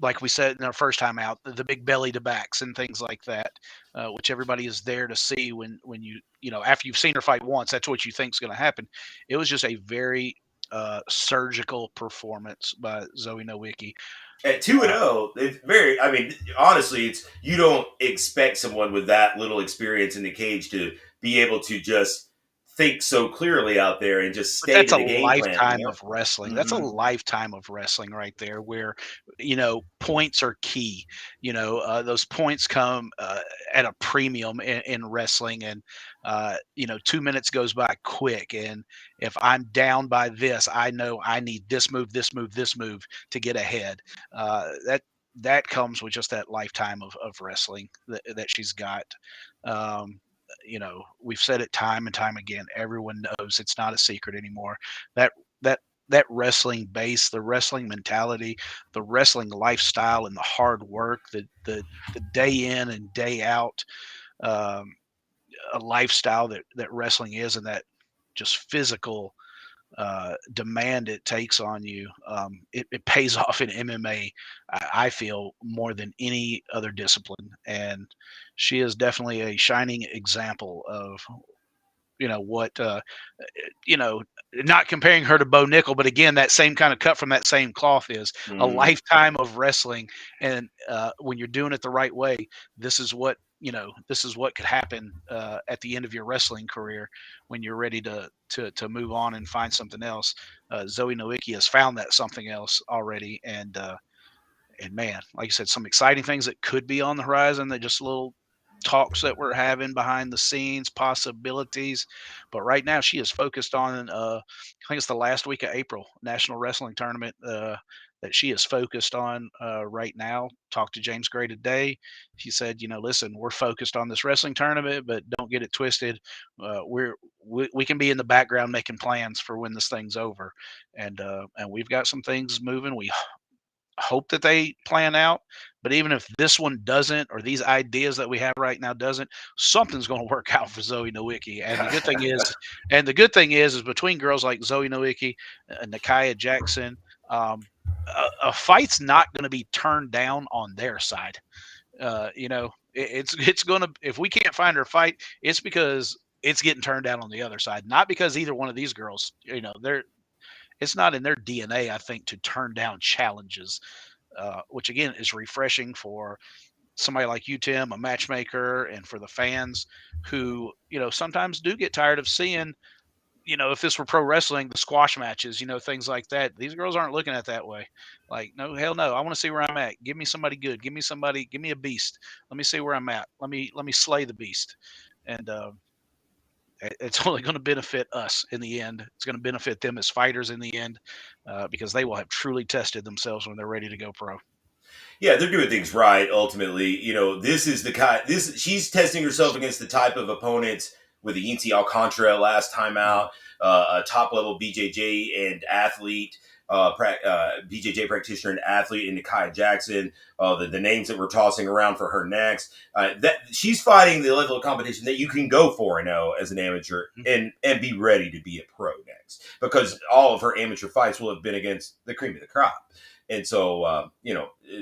like we said in our first time out, the big belly to backs and things like that, which everybody is there to see when after you've seen her fight once, that's what you think is going to happen. It was just a very surgical performance by Zoe Nowicki. At 2 and Uh, 0, it's very. I mean, honestly, it's you don't expect someone with that little experience in the cage to be able to just think so clearly out there and just But stay that's to a the game plan. lifetime Yeah. of wrestling. That's a Hmm. lifetime of wrestling right there where, points are key. Those points come at a premium in wrestling. And, 2 minutes goes by quick. And if I'm down by this, I know I need this move, this move, this move to get ahead. That comes with just that lifetime of wrestling that she's got. Um, we've said it time and time again. Everyone knows it's not a secret anymore. That that that wrestling base, the wrestling mentality, the wrestling lifestyle, and the hard work, the day in and day out, um, a lifestyle that wrestling is, and that just physical demand it takes on you. It pays off in MMA. I feel more than any other discipline, and she is definitely a shining example of what you know, not comparing her to Bo Nickel, but again, that same kind of cut from that same cloth is a Hmm. lifetime of wrestling. And when you're doing it the right way, this is what could happen at the end of your wrestling career when you're ready to move on and find something else. Zoe Nowicki has found that something else already, and man, like you said, some exciting things that could be on the horizon, that just little talks that we're having behind the scenes, possibilities. But right now, she is focused on, I think it's the last week of April, National Wrestling Tournament, that she is focused on right now. Talked to James Gray today. He said, listen, we're focused on this wrestling tournament, but don't get it twisted. We can be in the background making plans for when this thing's over, and we've got some things moving. We hope that they plan out. But even if this one doesn't, or these ideas that we have right now doesn't, something's going to work out for Zoe Nowicki. And the good thing is between girls like Zoe Nowicki and Nakia Jackson, a fight's not going to be turned down on their side. It's going to, if we can't find her fight, it's because it's getting turned down on the other side, not because either one of these girls, it's not in their DNA, I think, to turn down challenges, which again is refreshing for somebody like you, Tim, a matchmaker, and for the fans who, sometimes do get tired of seeing, if this were pro wrestling, the squash matches, things like that. These girls aren't looking at it that way. Like, no, hell no. I want to see where I'm at. Give me somebody good. Give me a beast. Let me see where I'm at. Let me slay the beast. And it's only going to benefit us in the end. It's going to benefit them as fighters in the end, because they will have truly tested themselves when they're ready to go pro. Yeah, they're doing things right. Ultimately, this is the kind. This she's testing herself against the type of opponents with the Yinzi Alcantara last time Mhm. out, a top level BJJ and athlete, BJJ practitioner and athlete, in Nakia Jackson. The names that we're tossing around for her next. That she's fighting the level of competition that you can go for, as an amateur, and be ready to be a pro next, because all of her amateur fights will have been against the cream of the crop. And so,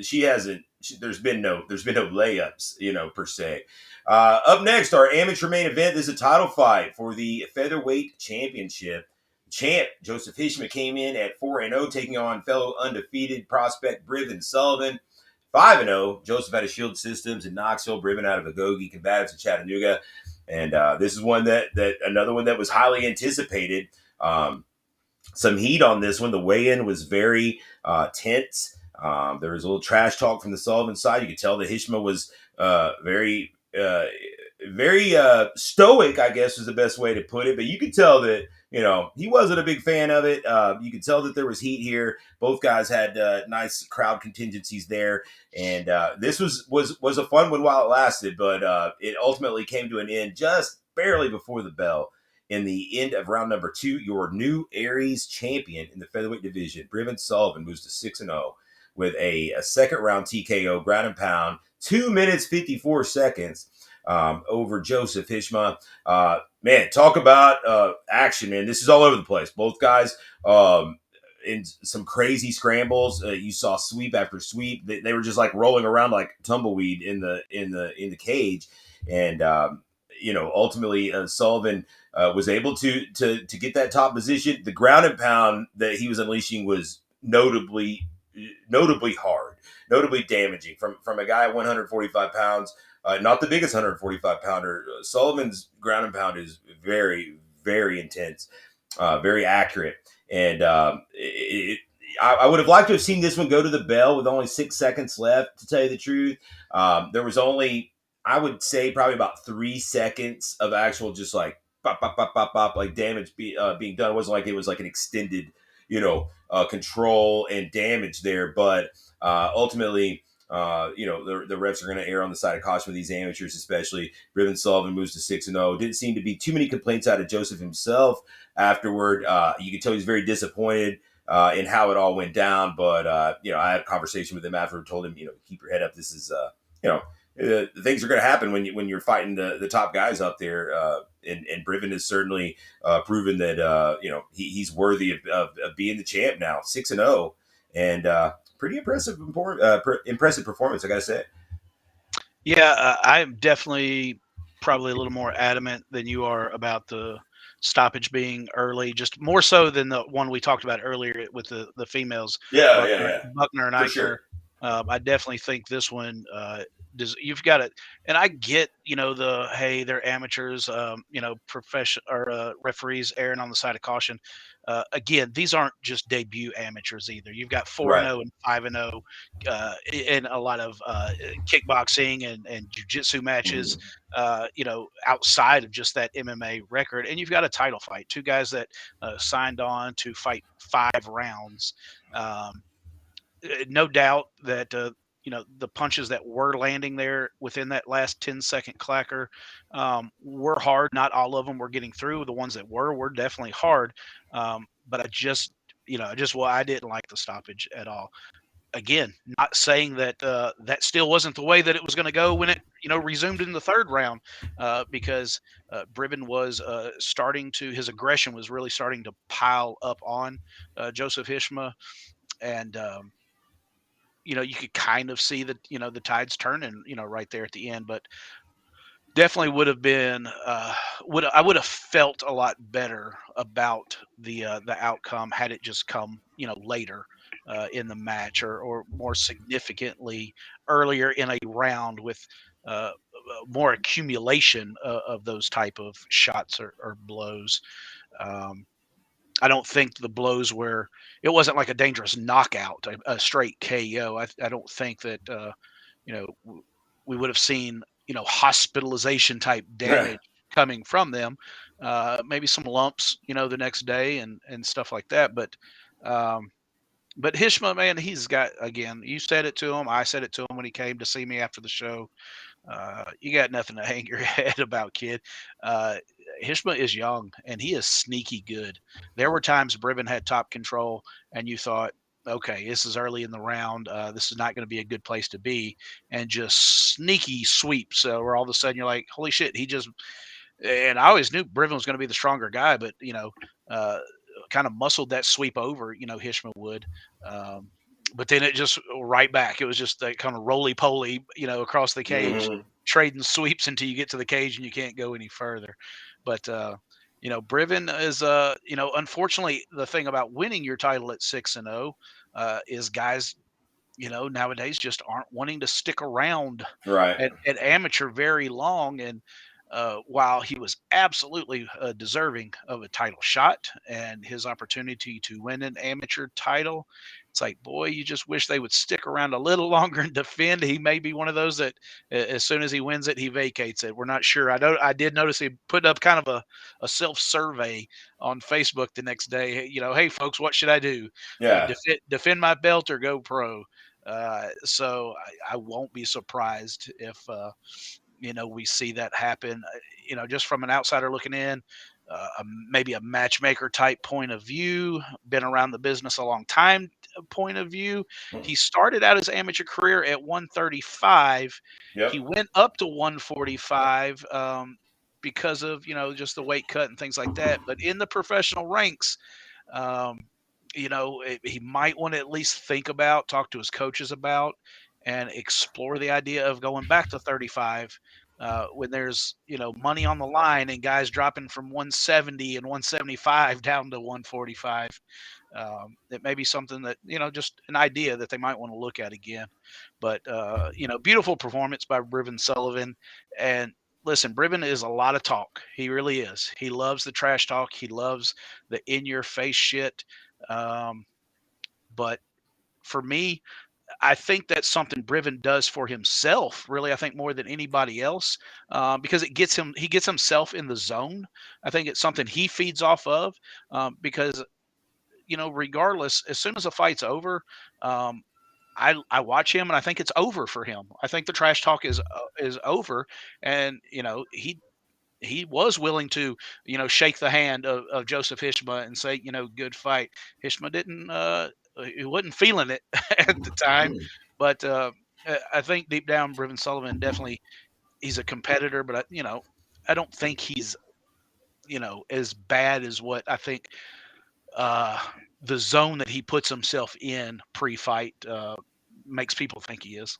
she hasn't. There's been no layups, per se. Up next, our amateur main event. This is a title fight for the featherweight championship. Champ Joseph Hishma came in at 4-0, taking on fellow undefeated prospect Brivin Sullivan. 5-0. Joseph out of Shield Systems in Knoxville, Brivin out of Agogi Combatives in Chattanooga, and this is one that another one that was highly anticipated. Some heat on this one. The weigh-in was very tense. There was a little trash talk from the Sullivan side. You could tell that Hishma was very stoic, I guess was the best way to put it. But you could tell that he wasn't a big fan of it. You could tell that there was heat here. Both guys had nice crowd contingencies there, and this was a fun one while it lasted. But it ultimately came to an end just barely before the bell. In the end of round number 2, your new Aries champion in the featherweight division, Brivin Sullivan, moves to 6-0 with a second round TKO ground and pound, 2 minutes 54 seconds over Joseph Hishma. Man, talk about action, man. This is all over the place. Both guys in some crazy scrambles. You saw sweep after sweep. They were just like rolling around like tumbleweed in the cage, and ultimately Sullivan was able to get that top position. The ground and pound that he was unleashing was notably hard, notably damaging from a guy at 145 pounds. Not the biggest 145 pounder. Sullivan's ground and pound is very, very intense, very accurate, and I would have liked to have seen this one go to the bell with only 6 seconds left. To tell you the truth, there was only, I would say, probably about 3 seconds of actual just like pop, pop, pop, pop, pop, like damage being done. It wasn't like it was like an extended, control and damage there, but ultimately. The refs are going to err on the side of caution with these amateurs, especially. Riven Sullivan moves to 6-0. Didn't seem to be too many complaints out of Joseph himself afterward. You could tell he's very disappointed in how it all went down. But I had a conversation with him after, told him, keep your head up. This is, things are going to happen when you're fighting the top guys up there. And Briven has certainly proven that he's worthy of being the champ now, 6-0, and pretty impressive performance, I gotta say. Yeah, I'm definitely probably a little more adamant than you are about the stoppage being early, just more so than the one we talked about earlier with the females, Yeah, yeah, Buckner, yeah, Buckner and for Eichner. sure. I definitely think this one does. You've got it, and I get the hey they're amateurs, profession or referees erring on the side of caution. Again, these aren't just debut amateurs either. You've got 4 and Right. 0 and 5 and 0 in a lot of kickboxing and jujitsu matches, Mhm. outside of just that MMA record. And you've got a title fight, two guys that signed on to fight 5 rounds. Um, no doubt that the punches that were landing there within that last 10-second clacker were hard. Not all of them were getting through. The ones that were definitely hard. But I didn't like the stoppage at all. Again, not saying that that still wasn't the way that it was going to go when it resumed in the third round, because Bribben was starting to his aggression was really starting to pile up on Joseph Hishma, and you could kind of see that the tides turning right there at the end, but definitely would have been would have felt a lot better about the outcome had it just come later in the match, or more significantly earlier in a round with more accumulation of those type of shots or blows. um, I don't think the blows were it wasn't like a dangerous knockout, a straight KO. I don't think that you know, we would have seen, hospitalization type damage coming from them. Maybe some lumps, the next day and stuff like that. Um, but Hishma, man, he's got again. You said it to him. I said it to him when he came to see me after the show. You got nothing to hang your head about, kid. Uh, Hishma is young and he is sneaky good. There were times Bribben had top control, and you thought, okay, this is early in the round. This is not going to be a good place to be, and just sneaky sweeps where all of a sudden you're like, holy shit, he just. And I always knew Bribben was going to be the stronger guy, but uh, kind of muscled that sweep over. Hishma would. Um, but then it just right back. It was just that kind of roly poly, across the cage, Hmm. trading sweeps until you get to the cage and you can't go any further. But Brivin is unfortunately the thing about winning your title at 6-0 is guys nowadays just aren't wanting to stick around Right. at amateur very long. And while he was absolutely deserving of a title shot and his opportunity to win an amateur title, it's like, boy, you just wish they would stick around a little longer and defend. He may be one of those that as soon as he wins it, he vacates it. We're not sure. I did notice he put up kind of a self survey on Facebook the next day. Hey folks, what should I do? Yeah. Defend my belt or go pro? So I won't be surprised if we see that happen. Just from an outsider looking in, maybe a matchmaker type point of view, been around the business a long time point of view. He started out his amateur career at 135. He Yep. went up to 145 because of just the weight cut and things like that. But in the professional ranks, um, he might want to at least think about, talk to his coaches about, and explore the idea of going back to 35 when there's money on the line and guys dropping from 170 and 175 down to 145. It may be something that just an idea that they might want to look at again. But beautiful performance by Riven Sullivan, and listen, Bribben is a lot of talk. He really is. He loves the trash talk. He loves the in your face shit. Um, but for me, I think that's something Briven does for himself, really. I think more than anybody else, because it gets him. He gets himself in the zone. I think it's something he feeds off of, because regardless, as soon as a fight's over, um, I watch him and I think it's over for him. I think the trash talk is over, and he was willing to, shake the hand of Joseph Hishma and say, good fight. Hishma didn't, he wasn't feeling it at the time, Mm. but I think deep down, Brevin Sullivan definitely he's a competitor, but I don't think he's as bad as what I think uh, the zone that he puts himself in pre-fight makes people think he is.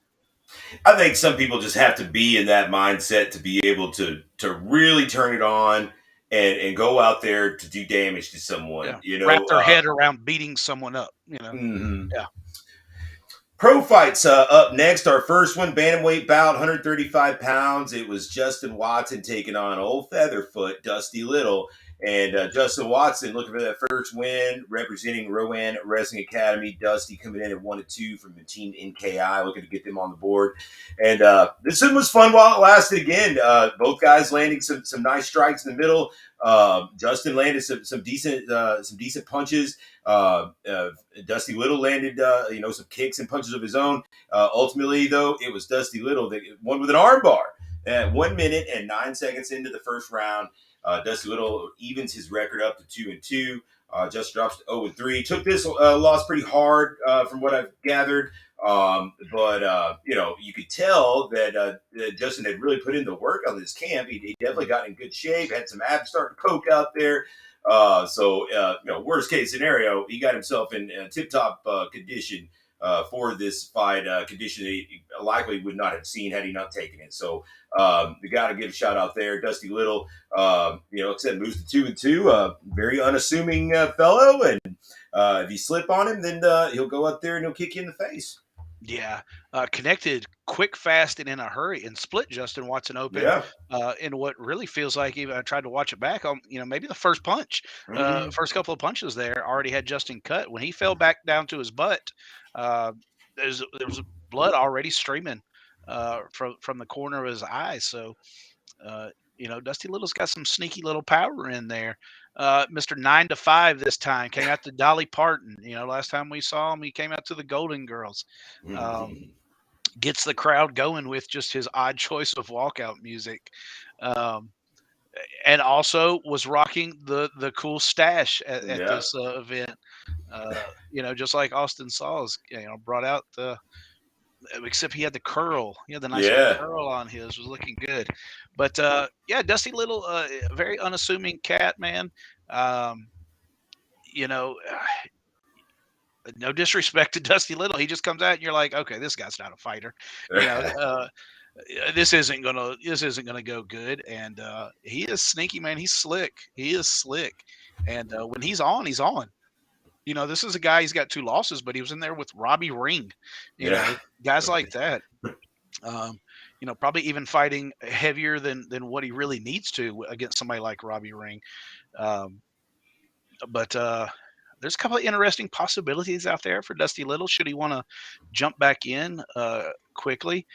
I think some people just have to be in that mindset to be able to really turn it on and go out there to do damage to someone. Yeah, wrap their Uh, head around beating someone up. mhm. Yeah, Pro fights up next. Our first one, bantamweight bout, 135 pounds. It was Justin Watson taking on old Featherfoot, Dusty Little. And Justin Watson looking for that first win, representing Rowan Wrestling Academy. Dusty coming in at 1-2 from the team NKI, looking to get them on the board. And this one was fun while it lasted. Again, both guys landing some nice strikes in the middle. Justin landed some decent punches. Dusty Little landed, some kicks and punches of his own. Ultimately, though, it was Dusty Little that won with an armbar. At 1 minute and 9 seconds into the first round, Dusty Little evens his record up to 2-2. Just drops to 0-3. Took this loss pretty hard, from what I've gathered. But you could tell that Justin had really put in the work on this camp. He definitely got in good shape. Had some abs starting to poke out there. Worst case scenario, he got himself in tip top condition for this fight, condition that he likely would not have seen had he not taken it. So we got to give a shout out there, Dusty Little. Like I said, moves to 2-2. Very unassuming fellow, and if you slip on him, then he'll go up there and he'll kick you in the face. yeah, connected quick, fast, and in a hurry, and split Justin Watson open Yeah. in what really feels like, even I tried to watch it back. Maybe the first punch, Mm-hmm. first couple of punches there already had Justin cut. When he fell back down to his butt, uh, there was blood already streaming from the corner of his eye. So Dusty Little's got some sneaky little power in there. Mr. 9 to 5 this time came out to Dolly Parton. Last time we saw him, he came out to the Golden Girls. Um, Mm-hmm. gets the crowd going with just his odd choice of walkout music. Um, and also was rocking the cool stash at Yeah. this event. Just like Austin Saws, brought out the except he had the curl. He had the nice little Yeah. curl on his, was looking good. But yeah, Dusty Little, very unassuming cat, man. Um, you know, no disrespect to Dusty Little. He just comes out and you're like, okay, this guy's not a fighter. You know, this isn't gonna go good. And he is sneaky, man. He's slick. He is slick. And when he's on, he's on. This is a guy. He's got 2 losses, but he was in there with Robbie Ring. Yeah. Guys like that. Probably even fighting heavier than what he really needs to against somebody like Robbie Ring. Um, but there's a couple of interesting possibilities out there for Dusty Little should he want to jump back in quickly.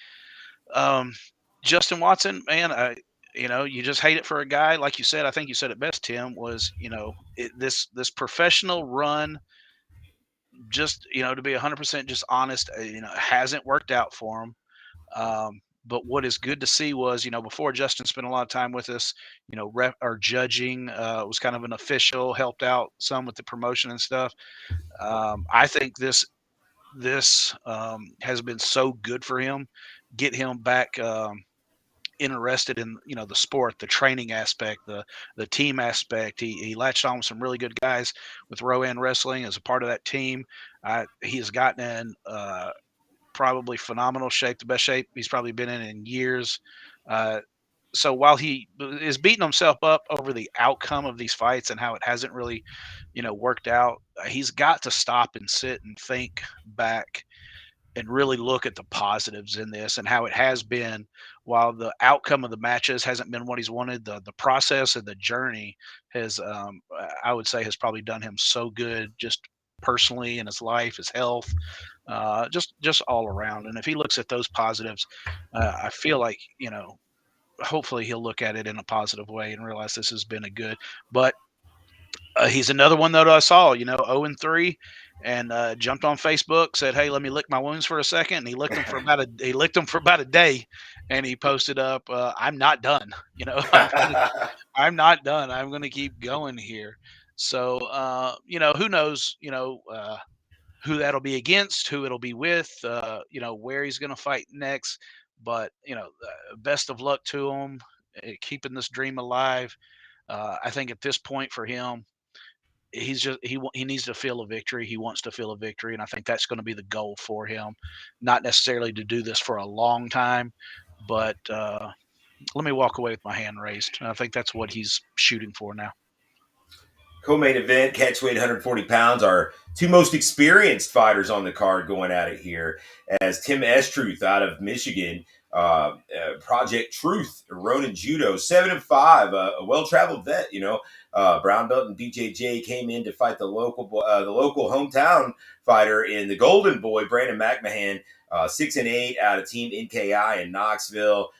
Um, Justin Watson, man, you just hate it for a guy like you said. I think you said it best, Tim. Was this professional run? Just to be 100% just honest, hasn't worked out for him. But what is good to see was, before Justin spent a lot of time with us, rep or judging, was kind of an official, helped out some with the promotion and stuff. I think this has been so good for him, get him back interested in the sport, the training aspect, the team aspect. He latched on with some really good guys with Rowan Wrestling as a part of that team. He has gotten in probably phenomenal shape, the best shape he's probably been in years. Uh, so while he is beating himself up over the outcome of these fights and how it hasn't really, worked out, he's got to stop and sit and think back and really look at the positives in this and how it has been. While the outcome of the matches hasn't been what he's wanted, the process and the journey has, I would say, has probably done him so good, just personally in his life, his health, just all around. And if he looks at those positives, I feel like, hopefully he'll look at it in a positive way and realize this has been a good. But he's another one that I saw, 0-3, and jumped on Facebook, said, "Hey, let me lick my wounds for a second." And he licked them for about a day, and he posted up, "I'm not done. I'm not done. I'm gonna keep going here." So, who knows? Who that'll be against, who it'll be with, where he's gonna fight next. But best of luck to him, keeping this dream alive. I think at this point for him, he needs to feel a victory. He wants to feel a victory, and I think that's going to be the goal for him. Not necessarily to do this for a long time, but let me walk away with my hand raised. I think that's what he's shooting for now. Co-main event, catchweight 140 pounds. Our two most experienced fighters on the card going at it here, as Tim Estruth out of Michigan, Project Truth, Ronin Judo, 7-5, a well-traveled vet. Brown belt and BJJ came in to fight the local hometown fighter in the Golden Boy, Brandon McMahon, 6-8 out of Team NKI in Knoxville.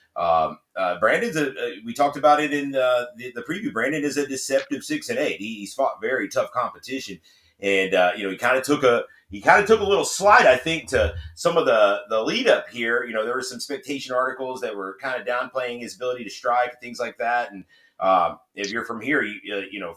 We talked about it in the preview. Brandon is a deceptive 6-8. He's fought very tough competition, and he kind of took a little slide, I think, to some of the lead up here. There were some expectation articles that were kind of downplaying his ability to strike and things like that. And if you're from here,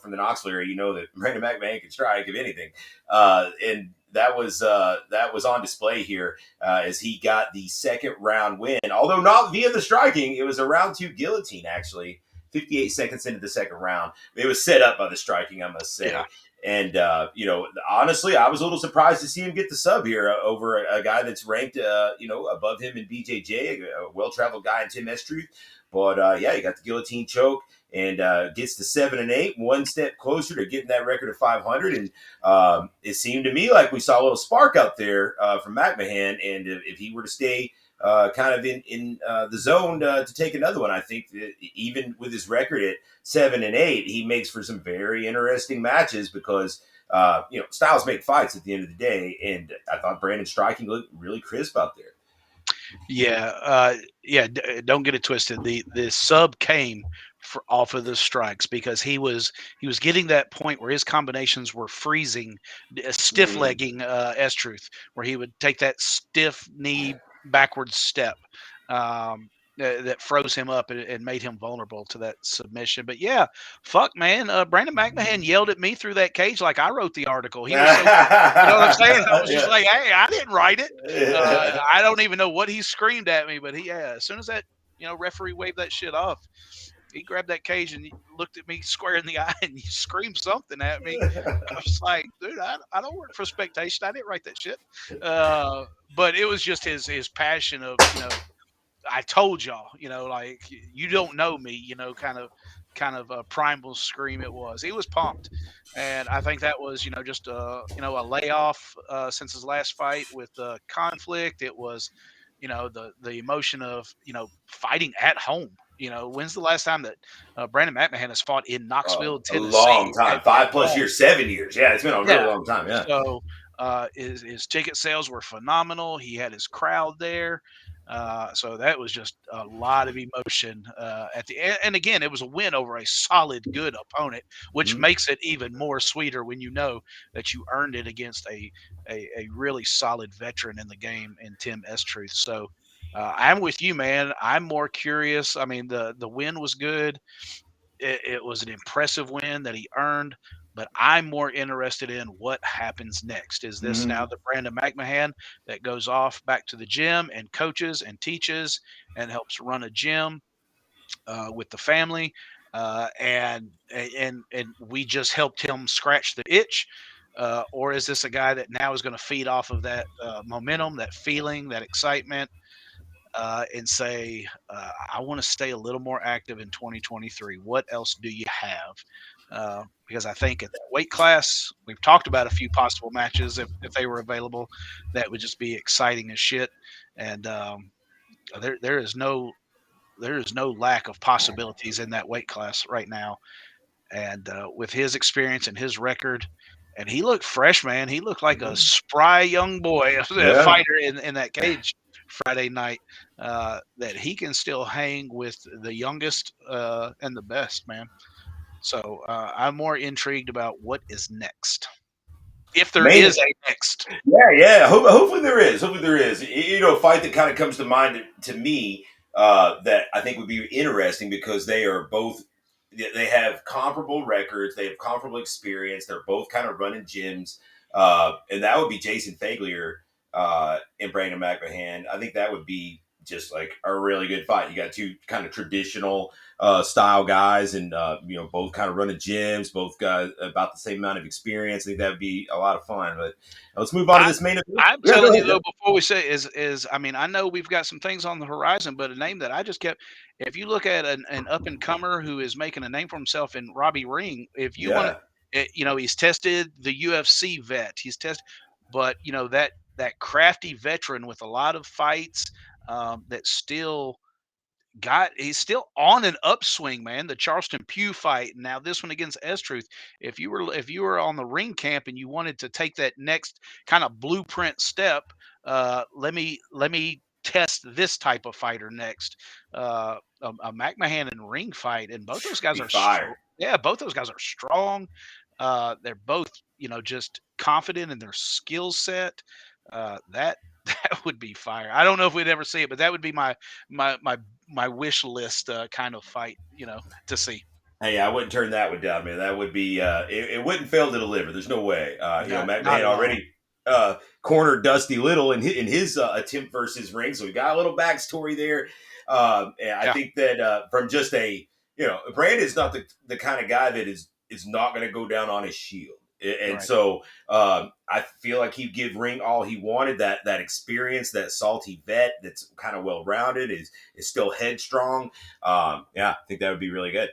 from the Knoxville area, you know that Brandon McMahon can strike, if anything, and that was on display here as he got the second round win, although not via the striking. It was a round 2 guillotine, actually, 58 seconds into the second round. It was set up by the striking, I must Yeah. say. And honestly, I was a little surprised to see him get the sub here over a guy that's ranked above him in BJJ, a well-traveled guy in Tim Estruth. But yeah, he got the guillotine choke and gets to 7-8, one step closer to getting that record of 500. And it seemed to me like we saw a little spark out there from McMahon. And if he were to stay kind of in the zone to take another one, I think that even with his record at 7-8, he makes for some very interesting matches because styles make fights at the end of the day. And I thought Brandon striking looked really crisp out there. Yeah, yeah. Don't get it twisted. The sub came off of the strikes because he was getting that point where his combinations were freezing, stiff Mm. legging Estruth, where he would take that stiff knee backwards step. That froze him up and made him vulnerable to that submission. But yeah, fuck, man. Brandon McMahon yelled at me through that cage like I wrote the article. He was so, you know what I'm saying? I was just Yeah. like, hey, I didn't write it. I don't even know what he screamed at me, but yeah, as soon as that referee waved that shit off, he grabbed that cage and he looked at me square in the eye and he screamed something at me. I was like, dude, I don't work for Spectation. I didn't write that shit. But it was just his passion of I told y'all, like you don't know me, kind of a primal scream it was. He was pumped. And I think that was, just a layoff since his last fight with conflict. It was, the emotion of, fighting at home. When's the last time that Brandon McMahon has fought in Knoxville, A long Tennessee time, at 5+ home? years, 7 years. Yeah, it's been a really Yeah. long time. Yeah. So his ticket sales were phenomenal. He had his crowd there. So that was just a lot of emotion at the end. And again, it was a win over a solid, good opponent, which Mhm. makes it even more sweeter when you know that you earned it against a really solid veteran in the game in Tim Estruth. So I'm with you, man. I'm more curious. I mean, the win was good. It was an impressive win that he earned, but I'm more interested in what happens next. Is this now Mhm. the Brandon McMahon that goes off back to the gym and coaches and teaches and helps run a gym with the family, and we just helped him scratch the itch? Or is this a guy that now is going to feed off of that momentum, that feeling, that excitement, and say, I want to stay a little more active in 2023. What else do you have? because I think at that weight class, we've talked about a few possible matches if they were available, that would just be exciting as shit. And there there is no lack of possibilities in that weight class right now. And with his experience and his record, and he looked fresh, man. He looked like a spry young boy, a Yeah. fighter in that cage Friday night. That he can still hang with the youngest and the best, man. So I'm more intrigued about what is next, if there Main is a next. Yeah, yeah. Hopefully there is. Hopefully there is. A fight that kind of comes to mind to me that I think would be interesting because they are both. They have comparable records. They have comparable experience. They're both kind of running gyms, and that would be Jason Faglier and Brandon McMahon. I think that would be just like a really good fight. You got two kind of traditional style guys, and both kind of running gyms. Both guys about the same amount of experience. I think that would be a lot of fun. But let's move on to I this main event. I'm Yeah, go telling you ahead, though, Jeff. before we say is I mean, I know we've got some things on the horizon, but a name that I just kept if you look at an up and comer who is making a name for himself in Robbie Ring, if you want Yeah, to, he's tested the UFC vet, he's tested, but that crafty veteran with a lot of fights that still got he's still on an upswing, man. The Charleston Pugh fight, and now this one against S Truth. If you were on the ring camp and you wanted to take that next kind of blueprint step, let me test this type of fighter next. A McMahon and Ring fight, and both those guys be are fire. yeah, both those guys are strong. They're both just confident in their skill set. That that would be fire. I don't know if we'd ever see it, but that would be my my my wish list kind of fight, to see. Hey, I wouldn't turn that one down, man. That would be it wouldn't fail to deliver. There's no way. Not McMahon at all. already cornered Dusty Little in his attempt versus Ring, so we got a little backstory there. And I Yeah, think that from just Brandon's not the kind of guy that is not going to go down on his shield. And right. so I feel like he'd give Ring all he wanted, that experience, that salty vet that's kind of well rounded, is still headstrong. Yeah, I think that would be really good.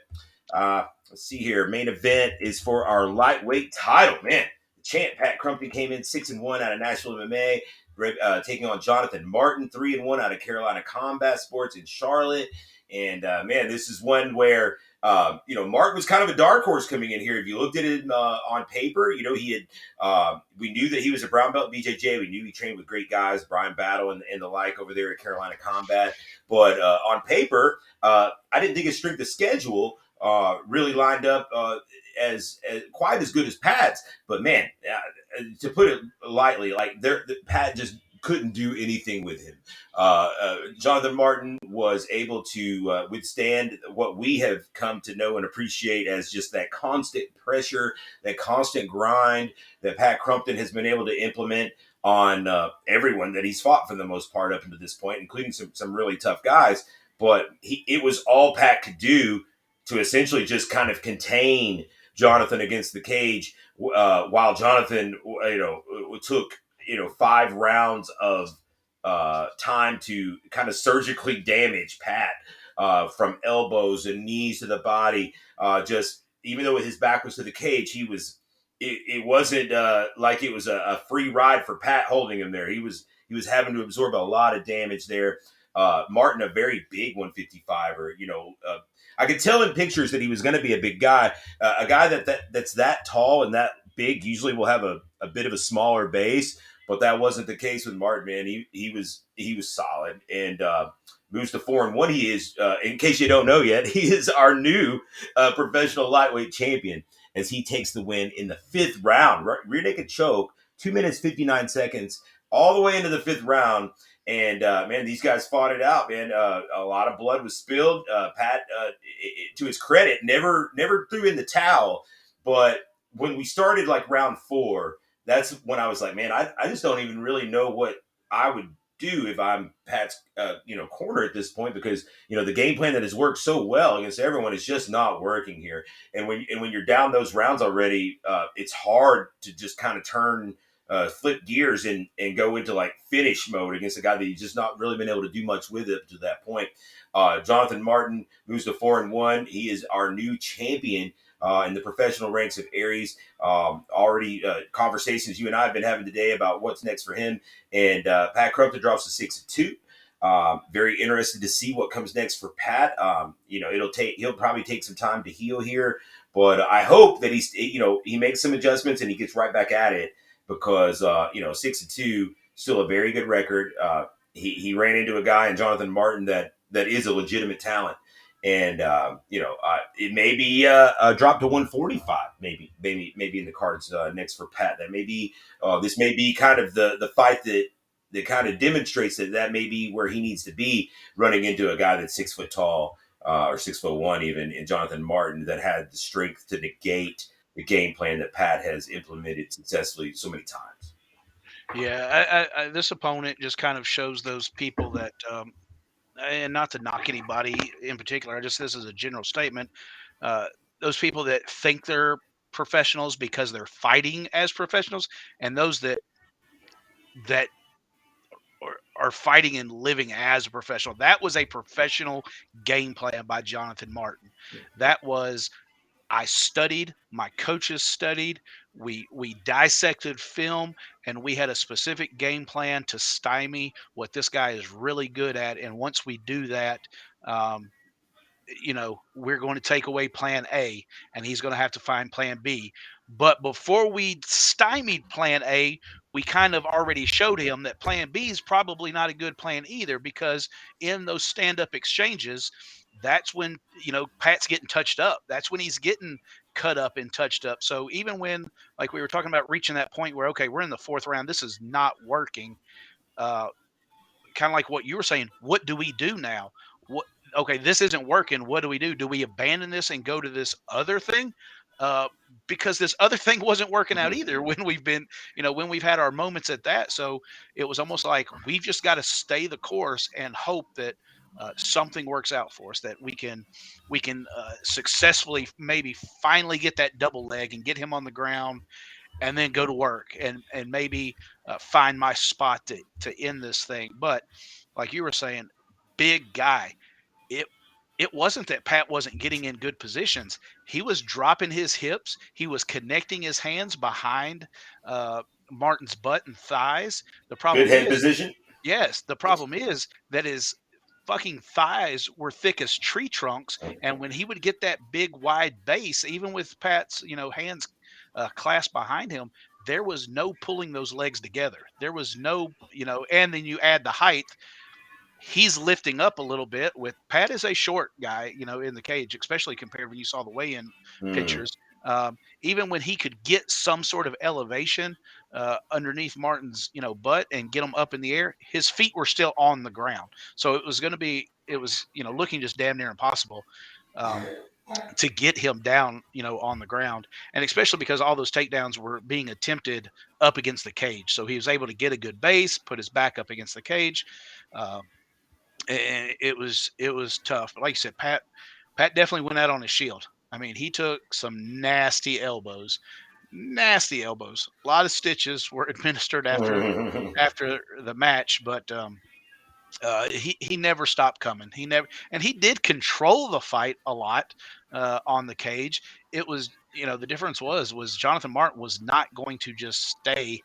Let's see here. Main event is for our lightweight title. Man, the champ Pat Crumpton came in 6-1 out of Nashville MMA, taking on Jonathan Martin, 3-1 out of Carolina Combat Sports in Charlotte. And man, this is one where Martin was kind of a dark horse coming in here. If you looked at it on paper, he had we knew that he was a brown belt BJJ. We knew he trained with great guys, Brian Battle and the like over there at Carolina Combat. But on paper, I didn't think his strength of schedule really lined up as quite as good as Pat's. But man, to put it lightly, like Pat just couldn't do anything with him. Jonathan Martin was able to withstand what we have come to know and appreciate as just that constant pressure, that constant grind that Pat Crumpton has been able to implement on everyone that he's fought for the most part up until this point, including some really tough guys. But it was all Pat could do to essentially just kind of contain Jonathan against the cage, while Jonathan, took 5 rounds of time to kind of surgically damage Pat from elbows and knees to the body. Just even though his back was to the cage, he was. It wasn't like it was a free ride for Pat holding him there. He was having to absorb a lot of damage there. Martin, a very big 155er, I could tell in pictures that he was going to be a big guy. A guy that's that tall and that big usually will have a bit of a smaller base, but that wasn't the case with Martin. Man, he was solid and moves to 4-1. He is, in case you don't know yet, he is our new professional lightweight champion as he takes the win in the fifth round. Rear naked choke, 2 minutes 59 seconds, all the way into the fifth round. And man, these guys fought it out, man. A lot of blood was spilled. Pat, to his credit, never threw in the towel. But when we started like round 4, that's when I was like, man, I just don't even really know what I would do if I'm Pat's corner at this point, because the game plan that has worked so well against everyone is just not working here. And when you're down those rounds already, it's hard to just kind of flip gears and go into like finish mode against a guy that he's just not really been able to do much with it to that point. Jonathan Martin moves to 4-1. He is our new champion. in the professional ranks of Aries. Already conversations you and I have been having today about what's next for him. And Pat Crumpton drops to 6-2. Very interested to see what comes next for Pat. He'll probably take some time to heal here, but I hope that he makes some adjustments and he gets right back at it because 6-2 still a very good record. He ran into a guy in Jonathan Martin that is a legitimate talent. And it may be a drop to 145, maybe in the cards next for Pat. That may be this may be kind of the fight that kind of demonstrates that may be where he needs to be, running into a guy that's 6 foot tall or 6'1" even, in Jonathan Martin, that had the strength to negate the game plan that Pat has implemented successfully so many times. Yeah, this opponent just kind of shows those people that, and not to knock anybody in particular, I just this is a general statement. Uh, those people that think they're professionals because they're fighting as professionals, and those that are fighting and living as a professional. That was a professional game plan by Jonathan Martin. That was I studied, my coaches studied, we dissected film, and we had a specific game plan to stymie what this guy is really good at. And once we do that, um, we're going to take away plan A and he's going to have to find plan B. But before we stymied plan A, we kind of already showed him that plan B is probably not a good plan either, because in those stand up exchanges, that's when, Pat's getting touched up. That's when he's getting cut up and touched up. So even when, like we were talking about, reaching that point where, okay, we're in the fourth round, this is not working. Uh, Kind of like what you were saying, what do we do now? What Okay, this isn't working. What do we do? Do we abandon this and go to this other thing? Uh, because this other thing wasn't working out either when when we've had our moments at that. So it was almost like we've just got to stay the course and hope that something works out for us, that we can successfully maybe finally get that double leg and get him on the ground and then go to work and maybe find my spot to end this thing. But like you were saying, big guy. It it wasn't that Pat wasn't getting in good positions. He was dropping his hips. He was connecting his hands behind uh, Martin's butt and thighs. The Good problem head is, position. yes, the problem is that his fucking thighs were thick as tree trunks, and when he would get that big wide base, even with Pat's, hands clasped behind him, there was no pulling those legs together. There was no, and then you add the height, he's lifting up a little bit. With Pat is a short guy, in the cage, especially compared when you saw the weigh-in Mm, pictures. Even when he could get some sort of elevation underneath Martin's, butt and get him up in the air, his feet were still on the ground. So it was, looking just damn near impossible. Um, to get him down, on the ground, and especially because all those takedowns were being attempted up against the cage. So he was able to get a good base, put his back up against the cage. Um, and it was tough. But like you said, Pat definitely went out on his shield. I mean, he took some nasty elbows. A lot of stitches were administered mm. after the match, but he never stopped coming. He never, and he did control the fight a lot on the cage. It was, the difference was Jonathan Martin was not going to just stay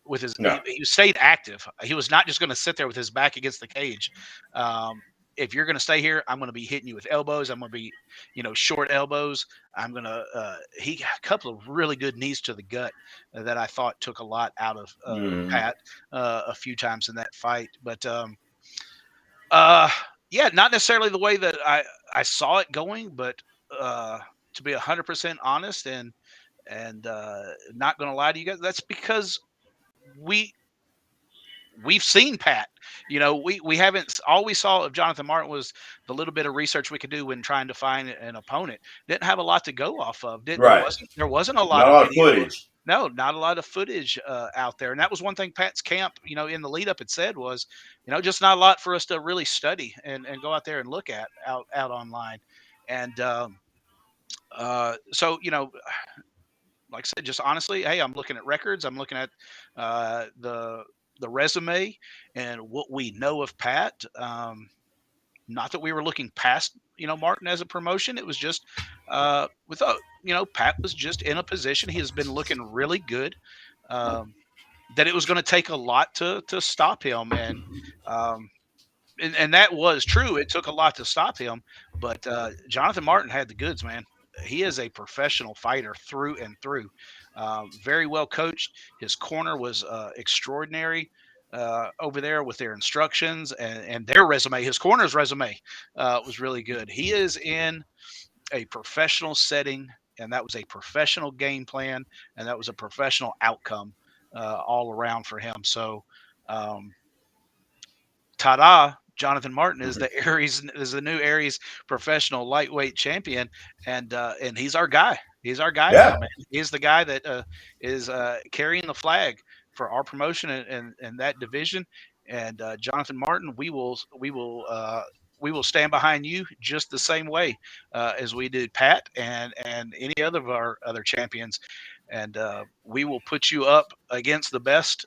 with his No. he stayed active. He was not just going to sit there with his back against the cage. Um, if you're going to stay here, I'm going to be hitting you with elbows. I'm going to be, short elbows. I'm going to. He got a couple of really good knees to the gut that I thought took a lot out of Mm. Pat a few times in that fight. But uh, yeah, not necessarily the way that I saw it going, but uh, to be 100% honest and not going to lie to you guys, that's because we we've seen Pat. We haven't all we saw of Jonathan Martin was the little bit of research we could do when trying to find an opponent. Didn't have a lot to go off of. Did there Right. wasn't a lot Not a of lot of video. footage. No, not a lot of footage out there. And that was one thing Pat's camp, in the lead up had said was, just not a lot for us to really study and go out there and look at out online. And so, like I said, just honestly, hey, I'm looking at records. I'm looking at the resume and what we know of Pat. Not that we were looking past, Martin as a promotion. It was just without, Pat was just in a position. He has been looking really good. Um, that it was going to take a lot to stop him, um, and that was true. It took a lot to stop him, but Jonathan Martin had the goods, man. He is a professional fighter through and through. Very well coached. His corner was extraordinary over there with their instructions and their resume. His corner's resume was really good. He is in a professional setting, and that was a professional game plan, and that was a professional outcome all around for him. So, um, ta-da! Jonathan Martin is the Aries is the new Aries professional lightweight champion, and he's our guy. He's our guy now, Yeah. man. He's the guy that is carrying the flag for our promotion and that division. And Jonathan Martin, we will stand behind you just the same way as we did Pat and any other of our other champions, and we will put you up against the best.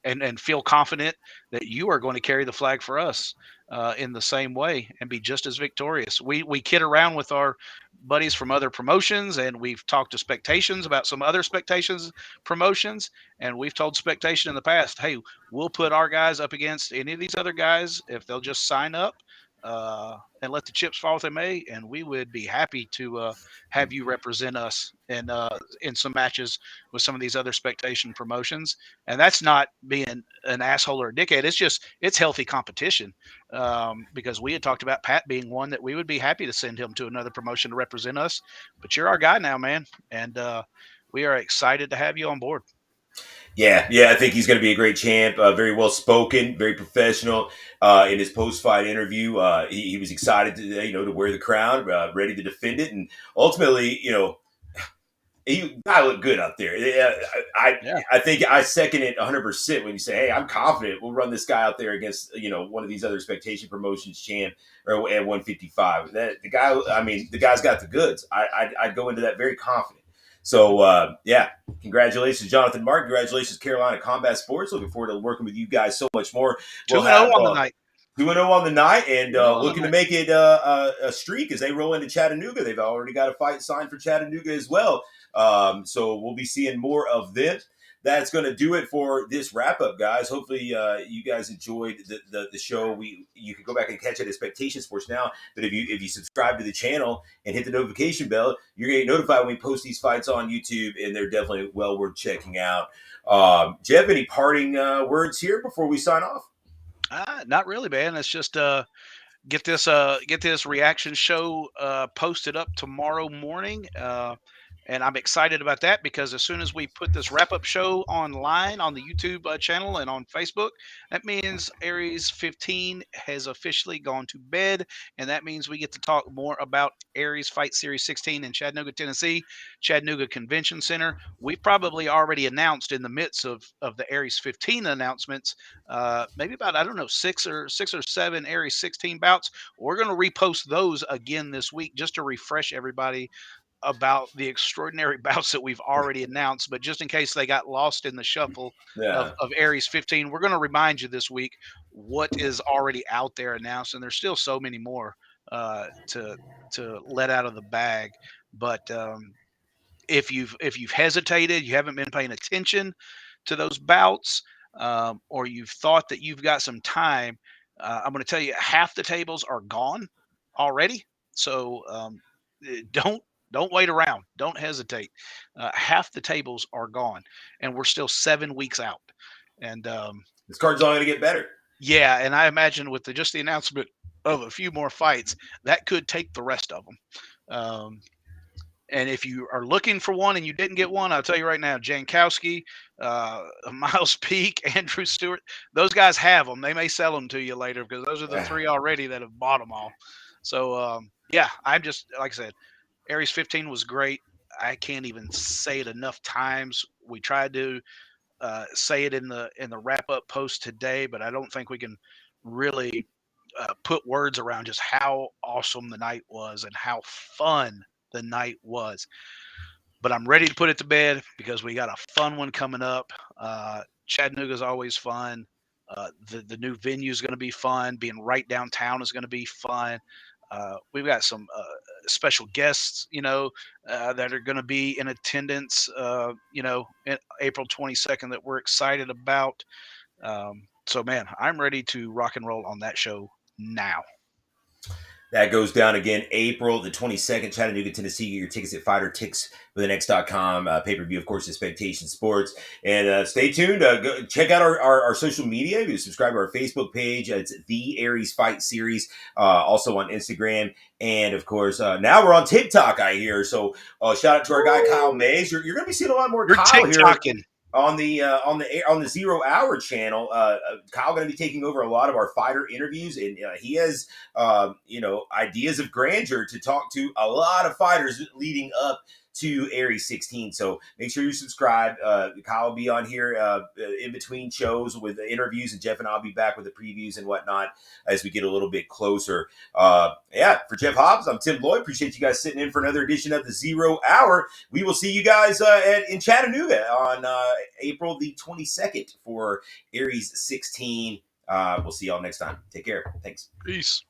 And feel confident that you are going to carry the flag for us in the same way and be just as victorious. We kid around with our buddies from other promotions, and we've talked to Spectations about some other Spectations promotions, and we've told Spectation in the past, hey, we'll put our guys up against any of these other guys if they'll just sign up. And let the chips fall if they may, and we would be happy to have you represent us in some matches with some of these other Spectation promotions. And that's not being an asshole or a dickhead. It's healthy competition, because we had talked about Pat being one that we would be happy to send him to another promotion to represent us. But you're our guy now, man, and we are excited to have you on board. Yeah, yeah, I think he's going to be a great champ. Very well spoken, very professional. In his post fight interview, he was excited to to wear the crown, ready to defend it, and ultimately, I look good up there. Yeah, I think I second it 100% when you say, "Hey, I'm confident we'll run this guy out there against one of these other expectation promotions champ or at 155." That the guy, I mean, the guy's got the goods. I'd go into that very confident. So yeah, congratulations, Jonathan Martin. Congratulations, Carolina Combat Sports. Looking forward to working with you guys so much more. We'll 2-0 have on the night. 2-0 on the night, and 2-0 on the looking to night. make it a streak as they roll into Chattanooga. They've already got a fight signed for Chattanooga as well. So we'll be seeing more of this. That's going to do it for this wrap up, guys. Hopefully, you guys enjoyed the show. You can go back and catch it at Expectation Sports now. But if you subscribe to the channel and hit the notification bell, you're going to get notified when we post these fights on YouTube, and they're definitely well worth checking out. Jeff, any parting words here before we sign off? Not really, man. It's just get this reaction show posted up tomorrow morning, and I'm excited about that because as soon as we put this wrap up show online on the YouTube channel and on Facebook, that means Aries 15 has officially gone to bed, and that means we get to talk more about Aries Fight Series 16 in Chattanooga, Tennessee, Chattanooga Convention Center. We've probably already announced in the midst of the Aries 15 announcements, maybe about, I don't know, six or seven Aries 16 bouts. We're going to repost those again this week just to refresh everybody about the extraordinary bouts that we've already announced. But just in case they got lost in the shuffle Yeah. of Aries 15, we're going to remind you this week what is already out there announced, and there's still so many more to let out of the bag. But if you've hesitated, you haven't been paying attention to those bouts, or you've thought that you've got some time, I'm going to tell you half the tables are gone already. So don't wait around. Don't hesitate. Half the tables are gone, and we're still 7 weeks out. And This card's only going to get better. yeah, and I imagine with just the announcement of a few more fights, that could take the rest of them. And if you are looking for one and you didn't get one, I'll tell you right now, Jankowski, Miles Peak, Andrew Stewart, those guys have them. They may sell them to you later because those are the three already that have bought them all. So, yeah, I'm just, like I said, Aries 15 was great. I can't even say it enough times. We tried to say it in the wrap up post today, but I don't think we can really put words around just how awesome the night was and how fun the night was. But I'm ready to put it to bed because we got a fun one coming up. Chattanooga's always fun. The new venue is going to be fun. Being right downtown is going to be fun. We've got some special guests, that are going to be in attendance, in April 22nd that we're excited about. So, man, I'm ready to rock and roll on that show now. That goes down again April the 22nd, Chattanooga, Tennessee. Get your tickets at fightertix.com. Pay per view, of course, Expectation Sports. And stay tuned. Go check out our social media. You subscribe to our Facebook page. It's the Aries Fight Series. Also on Instagram. And of course, now we're on TikTok, I hear. So shout out to our guy, Kyle Woo! Mays. You're going to be seeing a lot more You're Kyle here TikToking. on the 0 Hour channel. Kyle going to be taking over a lot of our fighter interviews, and he has ideas of grandeur to talk to a lot of fighters leading up to Aries 16. So make sure you subscribe. Kyle will be on here in between shows with the interviews, and Jeff and I'll be back with the previews and whatnot as we get a little bit closer. For Jeff Hobbs, I'm Tim Lloyd. Appreciate you guys sitting in for another edition of the 0 Hour. We will see you guys in Chattanooga on April the 22nd for Aries 16. We'll see y'all next time. Take care. Thanks. Peace.